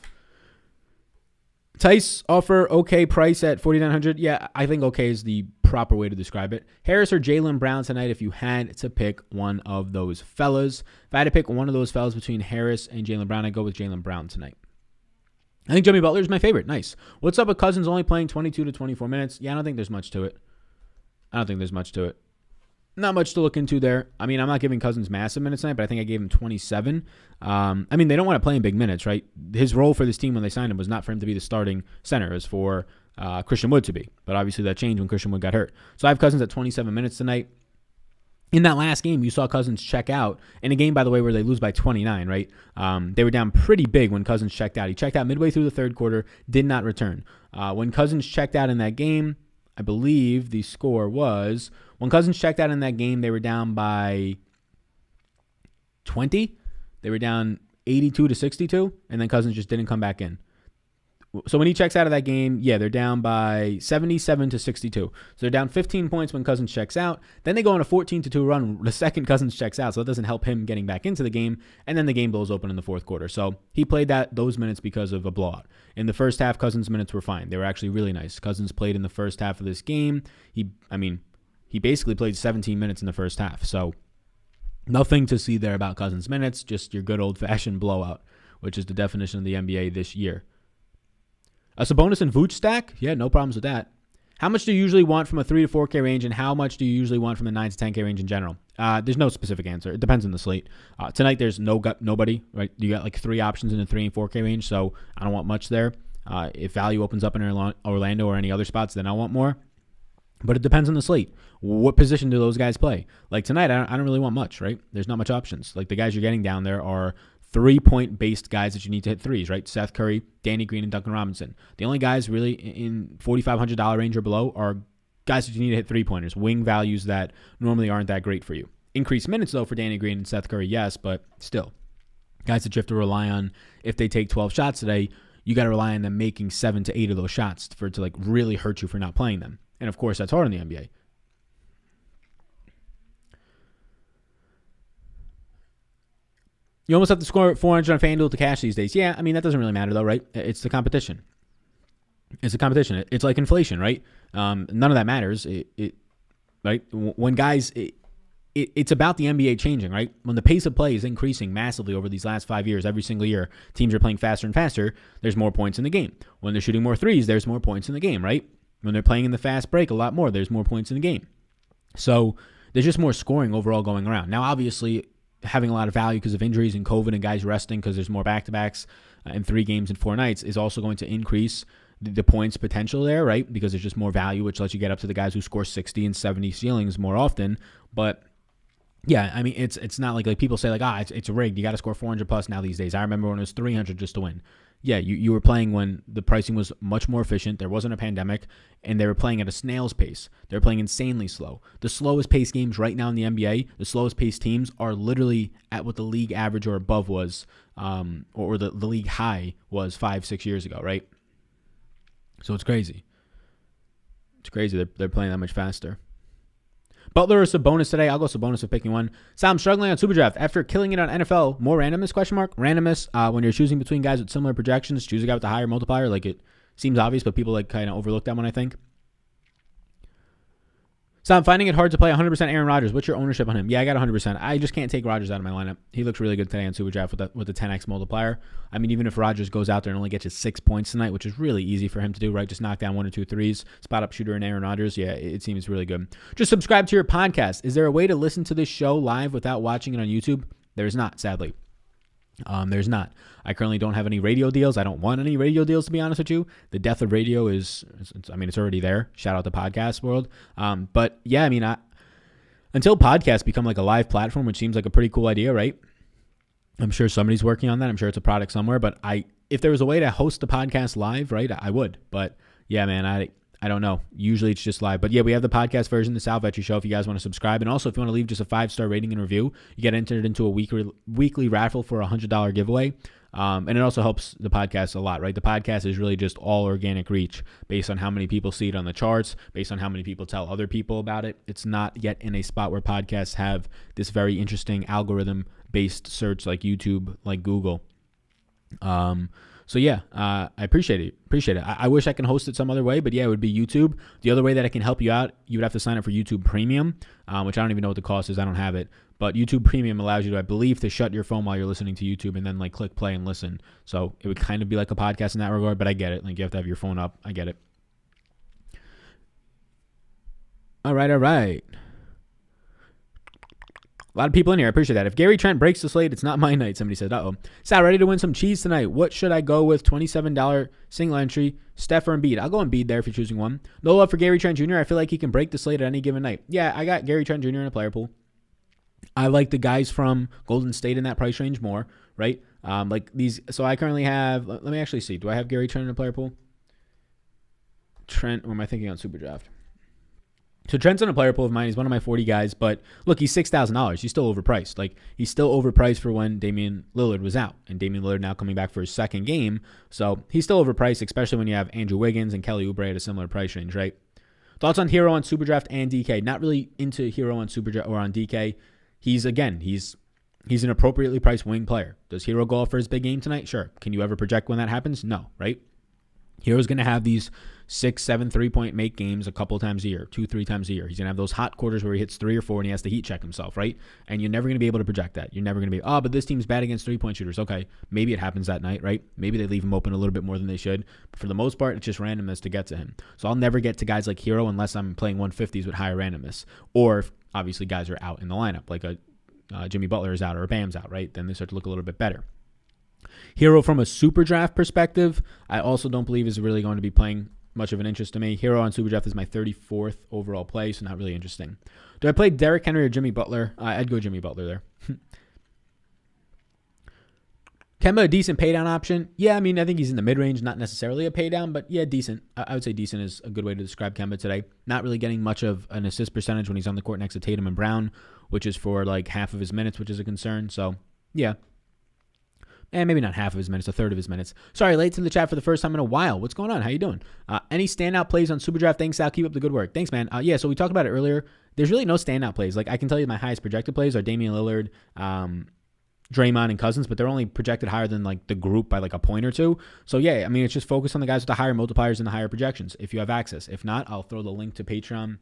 Tice offer okay price at $4,900. Yeah, I think okay is the proper way to describe it. Harris or Jaylen Brown tonight if you had to pick one of those fellas. If I had to pick one of those fellas between Harris and Jaylen Brown, I'd go with Jaylen Brown tonight. I think Jimmy Butler is my favorite. Nice. What's up with Cousins only playing 22 to 24 minutes? Yeah, I don't think there's much to it. Not much to look into there. I mean, I'm not giving Cousins massive minutes tonight, but I think I gave him 27. I mean, they don't want to play in big minutes, right? His role for this team when they signed him was not for him to be the starting center. It was for Christian Wood to be. But obviously that changed when Christian Wood got hurt. So I have Cousins at 27 minutes tonight. In that last game, you saw Cousins check out. In a game, by the way, where they lose by 29, right? They were down pretty big when Cousins checked out. He checked out midway through the third quarter, did not return. When Cousins checked out in that game, I believe the score was, when Cousins checked out in that game, they were down by 20. They were down 82 to 62, and then Cousins just didn't come back in. So when he checks out of that game, yeah, they're down by 77 to 62. So they're down 15 points when Cousins checks out. Then they go on a 14-2 run the second Cousins checks out, so it doesn't help him getting back into the game. And then the game blows open in the fourth quarter. So he played those minutes because of a blowout. In the first half, Cousins' minutes were fine. They were actually really nice. Cousins played in the first half of this game. He basically played 17 minutes in the first half. So nothing to see there about Cousins' minutes, just your good old-fashioned blowout, which is the definition of the NBA this year. A Sabonis and Vooch stack? Yeah, no problems with that. How much do you usually want from a 3 to 4K range, and how much do you usually want from the 9 to 10K range in general? There's no specific answer. It depends on the slate. Tonight, there's nobody, right? You got like 3 options in the 3 and 4K range, so I don't want much there. If value opens up in Orlando or any other spots, then I want more. But it depends on the slate. What position do those guys play? Like tonight, I don't really want much, right? There's not much options. Like the guys you're getting down there are 3-point based guys that you need to hit threes, right? Seth Curry, Danny Green, and Duncan Robinson. The only guys really in $4,500 range or below are guys that you need to hit 3-pointers, wing values that normally aren't that great for you. Increased minutes, though, for Danny Green and Seth Curry, yes, but still. Guys that you have to rely on if they take 12 shots today, you got to rely on them making 7 to 8 of those shots for it to like really hurt you for not playing them. And, of course, that's hard in the NBA. You almost have to score 400 on FanDuel to cash these days. Yeah, I mean, that doesn't really matter, though, right? It's the competition. It's a competition. It's like inflation, right? None of that matters. Right? When guys, it's about the NBA changing, right? When the pace of play is increasing massively over these last 5 years, every single year, teams are playing faster and faster, there's more points in the game. When they're shooting more threes, there's more points in the game, right? When they're playing in the fast break a lot more, there's more points in the game. So there's just more scoring overall going around. Now, obviously, having a lot of value because of injuries and COVID and guys resting because there's more back-to-backs in 3 games and 4 nights is also going to increase the points potential there, right? Because there's just more value, which lets you get up to the guys who score 60 and 70 ceilings more often. But yeah, I mean, it's not like people say like, it's rigged. You got to score 400 plus now these days. I remember when it was 300 just to win. yeah, you were playing when the pricing was much more efficient. There wasn't a pandemic, and they were playing at a snail's pace. They're playing insanely slow. The slowest paced games right now in the NBA, the slowest paced teams are literally at what the league average or above was, or the league high was 5-6 years ago, right? So it's crazy. It's crazy. They're playing that much faster. Butler or Sabonis today? I'll go Sabonis if picking one. So I'm struggling on Superdraft. After killing it on NFL, more randomness, question mark? Randomness, when you're choosing between guys with similar projections, choose a guy with a higher multiplier. Like, it seems obvious, but people like kind of overlook that one, I think. So I'm finding it hard to play 100% Aaron Rodgers. What's your ownership on him? Yeah, I got 100%. I just can't take Rodgers out of my lineup. He looks really good today on Superdraft with the 10x multiplier. I mean, even if Rodgers goes out there and only gets you 6 points tonight, which is really easy for him to do, right? Just knock down 1 or 2 threes, spot up shooter and Aaron Rodgers. Yeah, it seems really good. Just subscribe to your podcast. Is there a way to listen to this show live without watching it on YouTube? There's not, sadly. There's not. I currently don't have any radio deals. I don't want any radio deals, to be honest with you. The death of radio it's already there. Shout out to podcast world. But yeah, I mean, until podcasts become like a live platform, which seems like a pretty cool idea, right? I'm sure somebody's working on that. I'm sure it's a product somewhere, but if there was a way to host the podcast live, right, I would. But yeah, man, I don't know. Usually it's just live. But yeah, we have the podcast version, the Sal Vetri Show, if you guys want to subscribe. And also, if you want to leave just a 5-star rating and review, you get entered into a weekly raffle for a $100 giveaway. And it also helps the podcast a lot, right? The podcast is really just all organic reach based on how many people see it on the charts, based on how many people tell other people about it. It's not yet in a spot where podcasts have this very interesting algorithm-based search like YouTube, like Google. So yeah, I appreciate it. I wish I can host it some other way, but yeah, it would be YouTube. The other way that I can help you out, you would have to sign up for YouTube Premium, which I don't even know what the cost is. I don't have it. But YouTube Premium allows you to, I believe, to shut your phone while you're listening to YouTube and then like click play and listen. So it would kind of be like a podcast in that regard, but I get it. Like, you have to have your phone up. I get it. All right. A lot of people in here. I appreciate that. If Gary Trent breaks the slate, it's not my night. Somebody said, uh-oh. Sal, ready to win some cheese tonight. What should I go with? $27 single entry, Steph or Embiid? I'll go Embiid there if you're choosing one. No love for Gary Trent Jr. I feel like he can break the slate at any given night. Yeah, I got Gary Trent Jr. in a player pool. I like the guys from Golden State in that price range more, right? Like these. So I currently have, let me actually see. Do I have Gary Trent in a player pool? Trent, or am I thinking on Superdraft? So Trent's in a player pool of mine. He's one of my 40 guys, but look, he's $6,000. He's still overpriced. Like, he's still overpriced for when Damian Lillard was out, and Damian Lillard now coming back for his second game. So he's still overpriced, especially when you have Andrew Wiggins and Kelly Oubre at a similar price range, right? Thoughts on Hero on Superdraft and DK? Not really into Hero on Superdraft or on DK. He's an appropriately priced wing player. Does Hero go off for his big game tonight? Sure. Can you ever project when that happens? No, right? Hero's going to have these 6-7 3-point make games a couple times a year, 2-3 times a year. He's going to have those hot quarters where he hits 3 or 4 and he has to heat check himself, right? And you're never going to be able to project that. You're never going to be, but this team's bad against 3-point shooters. Okay, maybe it happens that night, right? Maybe they leave him open a little bit more than they should. But for the most part, it's just randomness to get to him. So I'll never get to guys like Hero unless I'm playing 150s with higher randomness. Or if obviously guys are out in the lineup, like a Jimmy Butler is out or a Bam's out, right? Then they start to look a little bit better. Hero from a super draft perspective, I also don't believe is really going to be playing much of an interest to me. Hero on super draft is my 34th overall play, so not really interesting. Do I play Derrick Henry or Jimmy Butler? I'd go Jimmy Butler there. Kemba, a decent paydown option? Yeah, I mean, I think he's in the mid-range, not necessarily a paydown, but yeah, decent. I would say decent is a good way to describe Kemba today. Not really getting much of an assist percentage when he's on the court next to Tatum and Brown, which is for like half of his minutes, which is a concern. So, yeah. And maybe not half of his minutes, a third of his minutes. Sorry, late to the chat for the first time in a while. What's going on? How you doing? Any standout plays on Superdraft? Thanks, Sal. Keep up the good work. Thanks, man. Yeah, so we talked about it earlier. There's really no standout plays. Like, I can tell you my highest projected plays are Damian Lillard, Draymond, and Cousins, but they're only projected higher than like the group by like a point or two. So yeah, I mean, it's just focus on the guys with the higher multipliers and the higher projections if you have access. If not, I'll throw the link to Patreon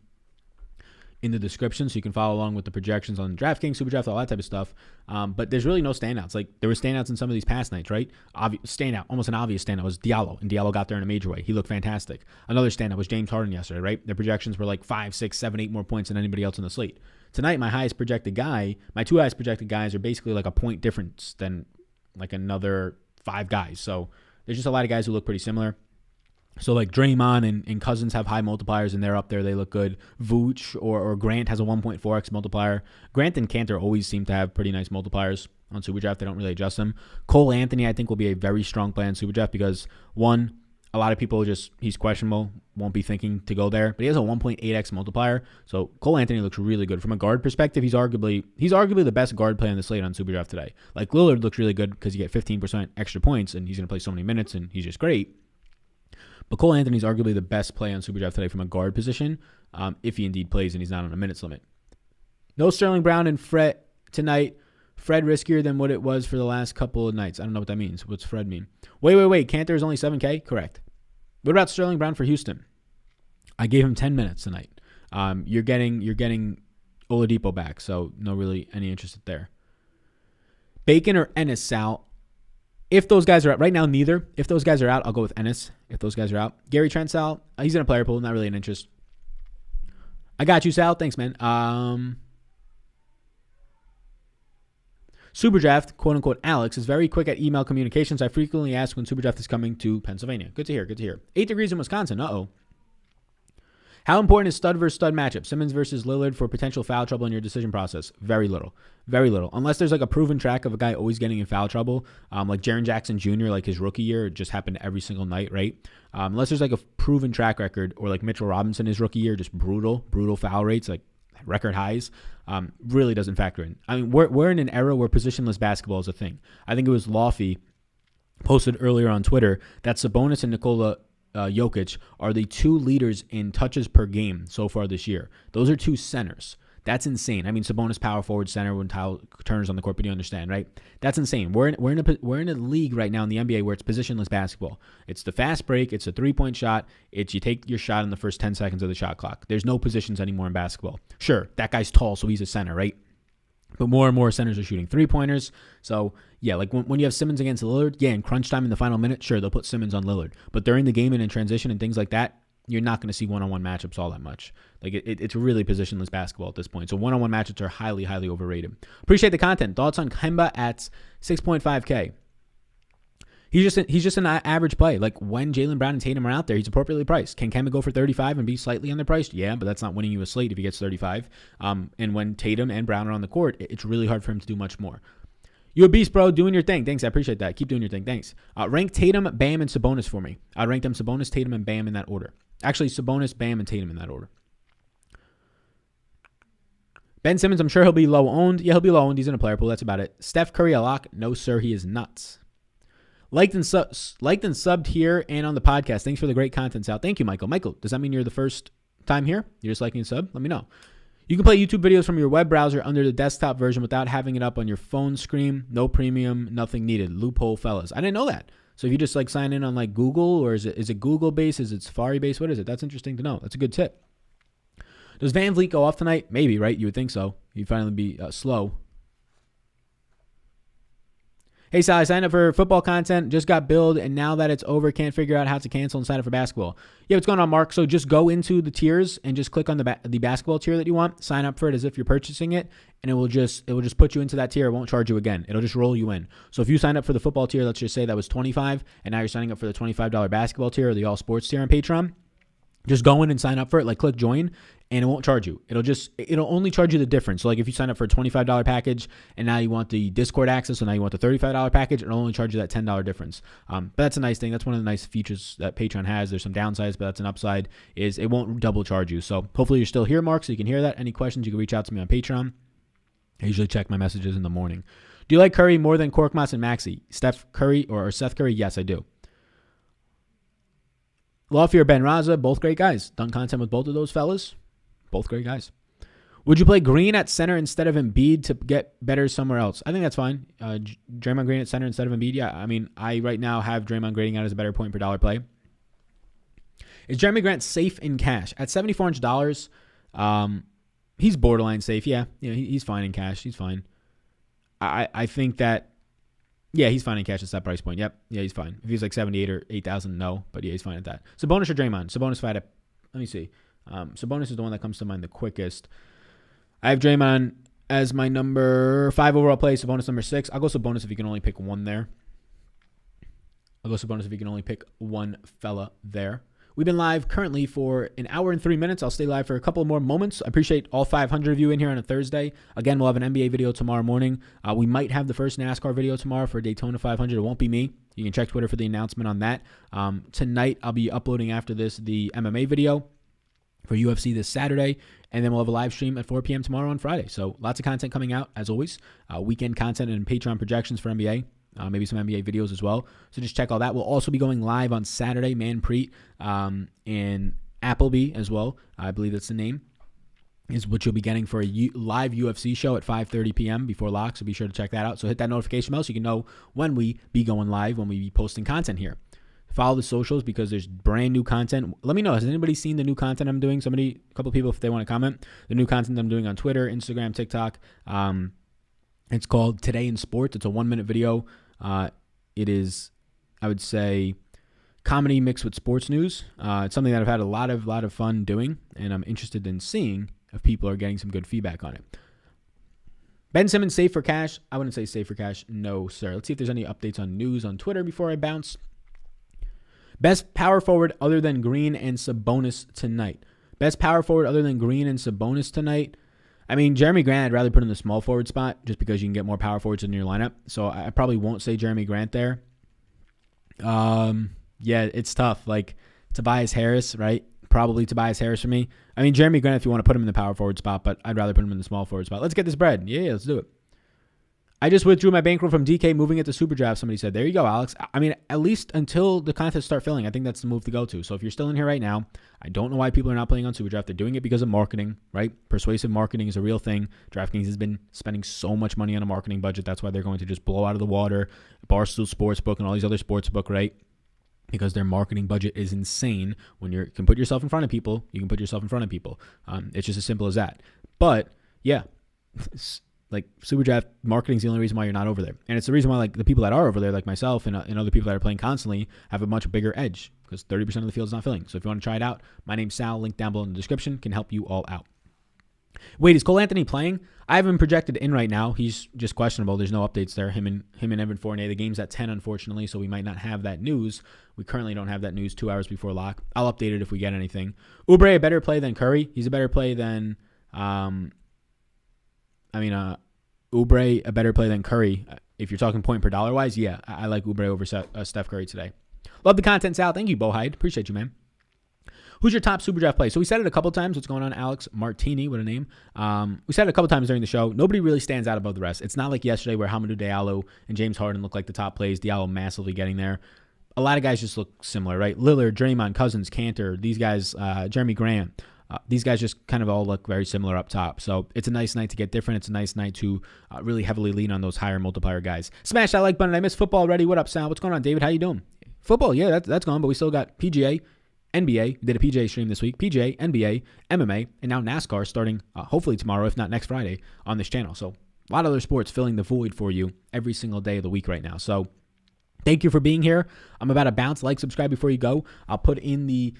in the description so you can follow along with the projections on Draftkings, Superdraft, all that type of stuff. But there's really no standouts. Like, there were standouts in some of these past nights, right? Almost an obvious standout was Diallo, and Diallo got there in a major way. He looked fantastic. Another standout was James Harden yesterday, right? Their projections were like 5, 6, 7, 8 more points than anybody else on the slate. Tonight, my two highest projected guys are basically like a point difference than like another 5 guys. So there's just a lot of guys who look pretty similar. So like Draymond and Cousins have high multipliers and they're up there. They look good. Vooch or Grant has a 1.4x multiplier. Grant and Cantor always seem to have pretty nice multipliers. on Superdraft. They don't really adjust them. Cole Anthony, I think, will be a very strong play on Superdraft because, one, a lot of people he's questionable, won't be thinking to go there, but he has a 1.8x multiplier. So Cole Anthony looks really good. From a guard perspective, he's arguably the best guard play on the slate on Superdraft today. Like Lillard looks really good because you get 15% extra points and he's going to play so many minutes and he's just great. But Cole Anthony's arguably the best play on Superdraft today from a guard position, if he indeed plays and he's not on a minutes limit. No Sterling Brown and Fred tonight. Fred riskier than what it was for the last couple of nights. I don't know what that means. What's Fred mean? Wait. Cantor is only 7K? Correct. What about Sterling Brown for Houston? I gave him 10 minutes tonight. You're getting Oladipo back, so no really any interest there. Bacon or Ennis, Sal? If those guys are out, right now, neither. If those guys are out, I'll go with Ennis. If those guys are out. Gary Trent, Sal, he's in a player pool, not really an interest. I got you, Sal. Thanks, man. Superdraft, quote unquote, Alex is very quick at email communications. I frequently ask when Superdraft is coming to Pennsylvania. Good to hear. 8 degrees in Wisconsin. How important is stud versus stud matchup? Simmons versus Lillard for potential foul trouble in your decision process? Very little. Unless there's like a proven track of a guy always getting in foul trouble, like Jaren Jackson Jr., like his rookie year, it just happened every single night, right? Unless there's like a proven track record, or like Mitchell Robinson his rookie year, just brutal foul rates, like record highs, really doesn't factor in. I mean, we're in an era where positionless basketball is a thing. I think it was Lofty posted earlier on Twitter that Sabonis and Nikola Jokic are the 2 leaders in touches per game so far this year. Those are 2 centers. That's insane. I mean, Sabonis power forward center when Tyler Turner's on the court, but you understand, right? That's insane. We're in a league right now in the NBA where it's positionless basketball. It's the fast break. It's a 3-point shot. It's you take your shot in the first 10 seconds of the shot clock. There's no positions anymore in basketball. Sure, that guy's tall, so he's a center, right? But more and more centers are shooting 3-pointers. So, yeah, like when you have Simmons against Lillard, yeah, in crunch time in the final minute, sure, they'll put Simmons on Lillard. But during the game and in transition and things like that, you're not going to see one-on-one matchups all that much. Like it's really positionless basketball at this point. So one-on-one matchups are highly, highly overrated. Appreciate the content. Thoughts on Kemba at 6.5K? He's just an average play. Like when Jaylen Brown and Tatum are out there, he's appropriately priced. Can Kemba go for 35 and be slightly underpriced? Yeah, but that's not winning you a slate if he gets 35. And when Tatum and Brown are on the court, it's really hard for him to do much more. You a beast, bro. Doing your thing. Thanks. I appreciate that. Keep doing your thing. Thanks. Rank Tatum, Bam, and Sabonis for me. I'd rank them Sabonis, Tatum, and Bam in that order. Actually, Sabonis, Bam, and Tatum in that order. Ben Simmons, I'm sure he'll be low owned. Yeah, he'll be low owned. He's in a player pool. That's about it. Steph Curry, a lock? No, sir. He is nuts. Liked and subbed here and on the podcast. Thanks for the great content, Sal. Thank you, Michael. Michael, does that mean you're the first time here? You're just liking and sub? Let me know. You can play YouTube videos from your web browser under the desktop version without having it up on your phone screen. No premium, nothing needed. Loophole, fellas. I didn't know that. So if you just like sign in on like Google, or is it Google based? Is it Safari based? What is it? That's interesting to know. That's a good tip. Does Van Vliet go off tonight? Maybe, right? You would think so. He'd finally be slow. Hey, Sal, I signed up for football content, just got billed, and now that it's over, can't figure out how to cancel and sign up for basketball. Yeah, what's going on, Mark? So just go into the tiers and just click on the basketball tier that you want. Sign up for it as if you're purchasing it, and it will just put you into that tier. It won't charge you again. It'll just roll you in. So if you sign up for the football tier, let's just say that was $25, and now you're signing up for the $25 basketball tier or the all sports tier on Patreon, just go in and sign up for it. Like click join, and it won't charge you. It'll only charge you the difference. So like if you sign up for a $25 package and now you want the Discord access, so now you want the $35 package, it'll only charge you that $10 difference. But that's a nice thing. That's one of the nice features that Patreon has. There's some downsides, but that's an upside, is it won't double charge you. So hopefully you're still here, Mark, so you can hear that. Any questions, you can reach out to me on Patreon. I usually check my messages in the morning. Do you like Curry more than Korkmaz and Maxey? Steph Curry or Seth Curry? Yes, I do. Lofty or Ben Raza, both great guys. Done content with both of those fellas. Both great guys. Would you play Green at center instead of Embiid to get better somewhere else? I think that's fine. Draymond Green at center instead of Embiid. Yeah, I mean, I right now have Draymond grading out as a better point per dollar play. Is Jeremy Grant safe in cash? At $7,400, he's borderline safe. Yeah, he's fine in cash. He's fine. I think that, yeah, he's fine in cash at that price point. Yep. Yeah, he's fine. If he's like 78 or 8,000, no. But yeah, he's fine at that. Sabonis or Draymond? Sabonis fight at, let me see. Sabonis is the one that comes to mind the quickest. I have Draymond as my number 5 overall play. Sabonis number 6. I'll go Sabonis if you can only pick one there. I'll go Sabonis if you can only pick one fella there. We've been live currently for an hour and 3 minutes. I'll stay live for a couple more moments. I appreciate all 500 of you in here on a Thursday. Again, we'll have an NBA video tomorrow morning. We might have the first NASCAR video tomorrow for Daytona 500. It won't be me. You can check Twitter for the announcement on that. Tonight, I'll be uploading after this the MMA video for UFC this Saturday, and then we'll have a live stream at 4 p.m. tomorrow on Friday. So lots of content coming out, as always. Weekend content and Patreon projections for NBA. Maybe some NBA videos as well. So just check all that. We'll also be going live on Saturday, Manpreet and Appleby as well. I believe that's the name, is what you'll be getting for a live UFC show at 5:30 p.m. before lock. So be sure to check that out. So hit that notification bell so you can know when we be going live, when we be posting content here. Follow the socials because there's brand new content. Let me know, has anybody seen the new content I'm doing? A couple people, if they want to comment, the new content I'm doing on Twitter, Instagram, TikTok. It's called Today in Sports. It's a 1-minute video. It is, I would say, comedy mixed with sports news. It's something that I've had a lot of fun doing, and I'm interested in seeing if people are getting some good feedback on it. Ben Simmons safe for cash? I wouldn't say safe for cash. No, sir. Let's see if there's any updates on news on Twitter before I bounce. Best power forward other than Green and Sabonis tonight. Best power forward other than Green and Sabonis tonight. I mean, Jeremy Grant, I'd rather put in the small forward spot just because you can get more power forwards in your lineup. So I probably won't say Jeremy Grant there. Yeah, it's tough. Like Tobias Harris, right? Probably Tobias Harris for me. I mean, Jeremy Grant if you want to put him in the power forward spot, but I'd rather put him in the small forward spot. Let's get this bread. Yeah, let's do it. I just withdrew my bankroll from DK, moving it to Super Draft. Somebody said, there you go, Alex. I mean, at least until the contests start filling, I think that's the move to go to. So if you're still in here right now, I don't know why people are not playing on Super Draft. They're doing it because of marketing, right? Persuasive marketing is a real thing. DraftKings has been spending so much money on a marketing budget. That's why they're going to just blow out of the water Barstool Sportsbook and all these other sportsbook, right? Because their marketing budget is insane. When you can put yourself in front of people, you can put yourself in front of people. It's just as simple as that. But yeah, like Super Draft marketing is the only reason why you're not over there. And it's the reason why like the people that are over there, like myself and other people that are playing constantly, have a much bigger edge because 30% of the field is not filling. So if you want to try it out, my name's Sal, link down below in the description, can help you all out. Wait, is Cole Anthony playing? I have him projected in right now. He's just questionable. There's no updates there. Him and Evan Fournier. The game's at 10, unfortunately, so we might not have that news. We currently don't have that news 2 hours before lock. I'll update it if we get anything. Oubre, a better play than Curry. He's a better play than Oubre, a better play than Curry. If you're talking point per dollar wise, yeah, I like Oubre over Steph Curry today. Love the content, Sal. Thank you, Bohide. Appreciate you, man. Who's your top Super Draft play? So we said it a couple times. What's going on, Alex Martini? What a name. We said it a couple times during the show. Nobody really stands out above the rest. It's not like yesterday where Hamidou Diallo and James Harden look like the top plays. Diallo massively getting there. A lot of guys just look similar, right? Lillard, Draymond, Cousins, Cantor, these guys, Jeremy Grant. These guys just kind of all look very similar up top. So it's a nice night to get different. It's a nice night to really heavily lean on those higher multiplier guys. Smash that like button. I missed football already. What up, Sal? What's going on, David? How you doing? Football, yeah, that's gone, but we still got PGA, NBA. We did a PGA stream this week. PGA, NBA, MMA, and now NASCAR starting hopefully tomorrow, if not next Friday, on this channel. So a lot of other sports filling the void for you every single day of the week right now. So thank you for being here. I'm about to bounce. Like, subscribe before you go. I'll put in the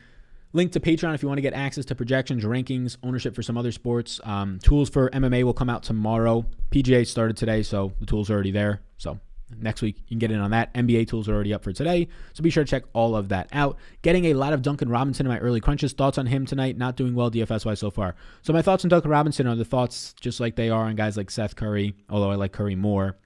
link to Patreon if you want to get access to projections, rankings, ownership for some other sports. Tools for MMA will come out tomorrow. PGA started today, so the tools are already there. So next week, you can get in on that. NBA tools are already up for today, so be sure to check all of that out. Getting a lot of Duncan Robinson in my early crunches. Thoughts on him tonight? Not doing well DFS-wise so far. So my thoughts on Duncan Robinson are the thoughts just like they are on guys like Seth Curry, although I like Curry more.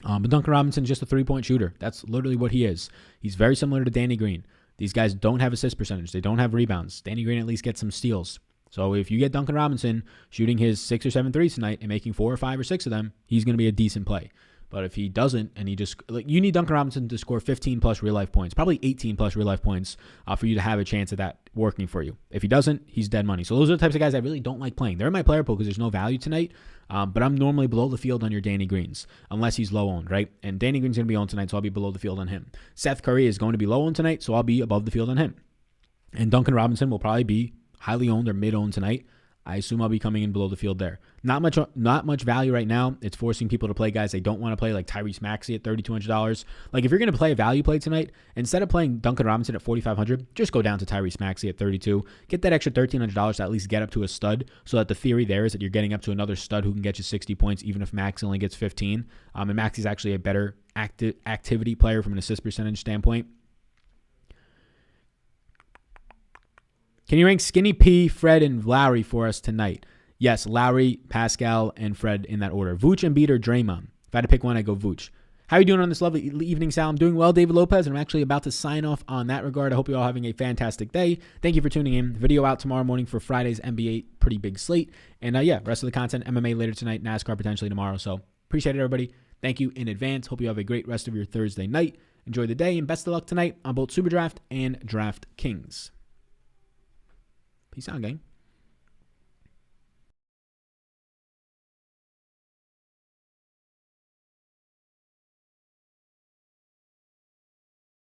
But Duncan Robinson's just a three-point shooter. That's literally what he is. He's very similar to Danny Green. These guys don't have assist percentage. They don't have rebounds. Danny Green at least gets some steals. So if you get Duncan Robinson shooting his 6 or 7 threes tonight and making 4 or 5 or 6 of them, he's going to be a decent play. But if he doesn't, and he just, like, you need Duncan Robinson to score 15 plus real life points, probably 18 plus real life points for you to have a chance at that working for you. If he doesn't, he's dead money. So those are the types of guys I really don't like playing. They're in my player pool because there's no value tonight. But I'm normally below the field on your Danny Greens, unless he's low owned, right? And Danny Green's going to be owned tonight, so I'll be below the field on him. Seth Curry is going to be low owned tonight, so I'll be above the field on him. And Duncan Robinson will probably be highly owned or mid owned tonight. I assume I'll be coming in below the field there. Not much value right now. It's forcing people to play guys they don't want to play, like Tyrese Maxey at $3,200. Like, if you're going to play a value play tonight, instead of playing Duncan Robinson at $4,500, just go down to Tyrese Maxey at $32. Get that extra $1,300 to at least get up to a stud, so that the theory there is that you're getting up to another stud who can get you 60 points, even if Maxey only gets 15. And Maxey's actually a better activity player from an assist percentage standpoint. Can you rank Skinny P, Fred, and Lowry for us tonight? Yes, Lowry, Pascal, and Fred in that order. Vooch, Embiid, or Draymond? If I had to pick one, I'd go Vooch. How are you doing on this lovely evening, Sal? I'm doing well, David Lopez, and I'm actually about to sign off on that regard. I hope you're all having a fantastic day. Thank you for tuning in. Video out tomorrow morning for Friday's NBA pretty big slate. And rest of the content, MMA later tonight, NASCAR potentially tomorrow. So appreciate it, everybody. Thank you in advance. Hope you have a great rest of your Thursday night. Enjoy the day, and best of luck tonight on both Superdraft and Draftkings. Peace out, gang.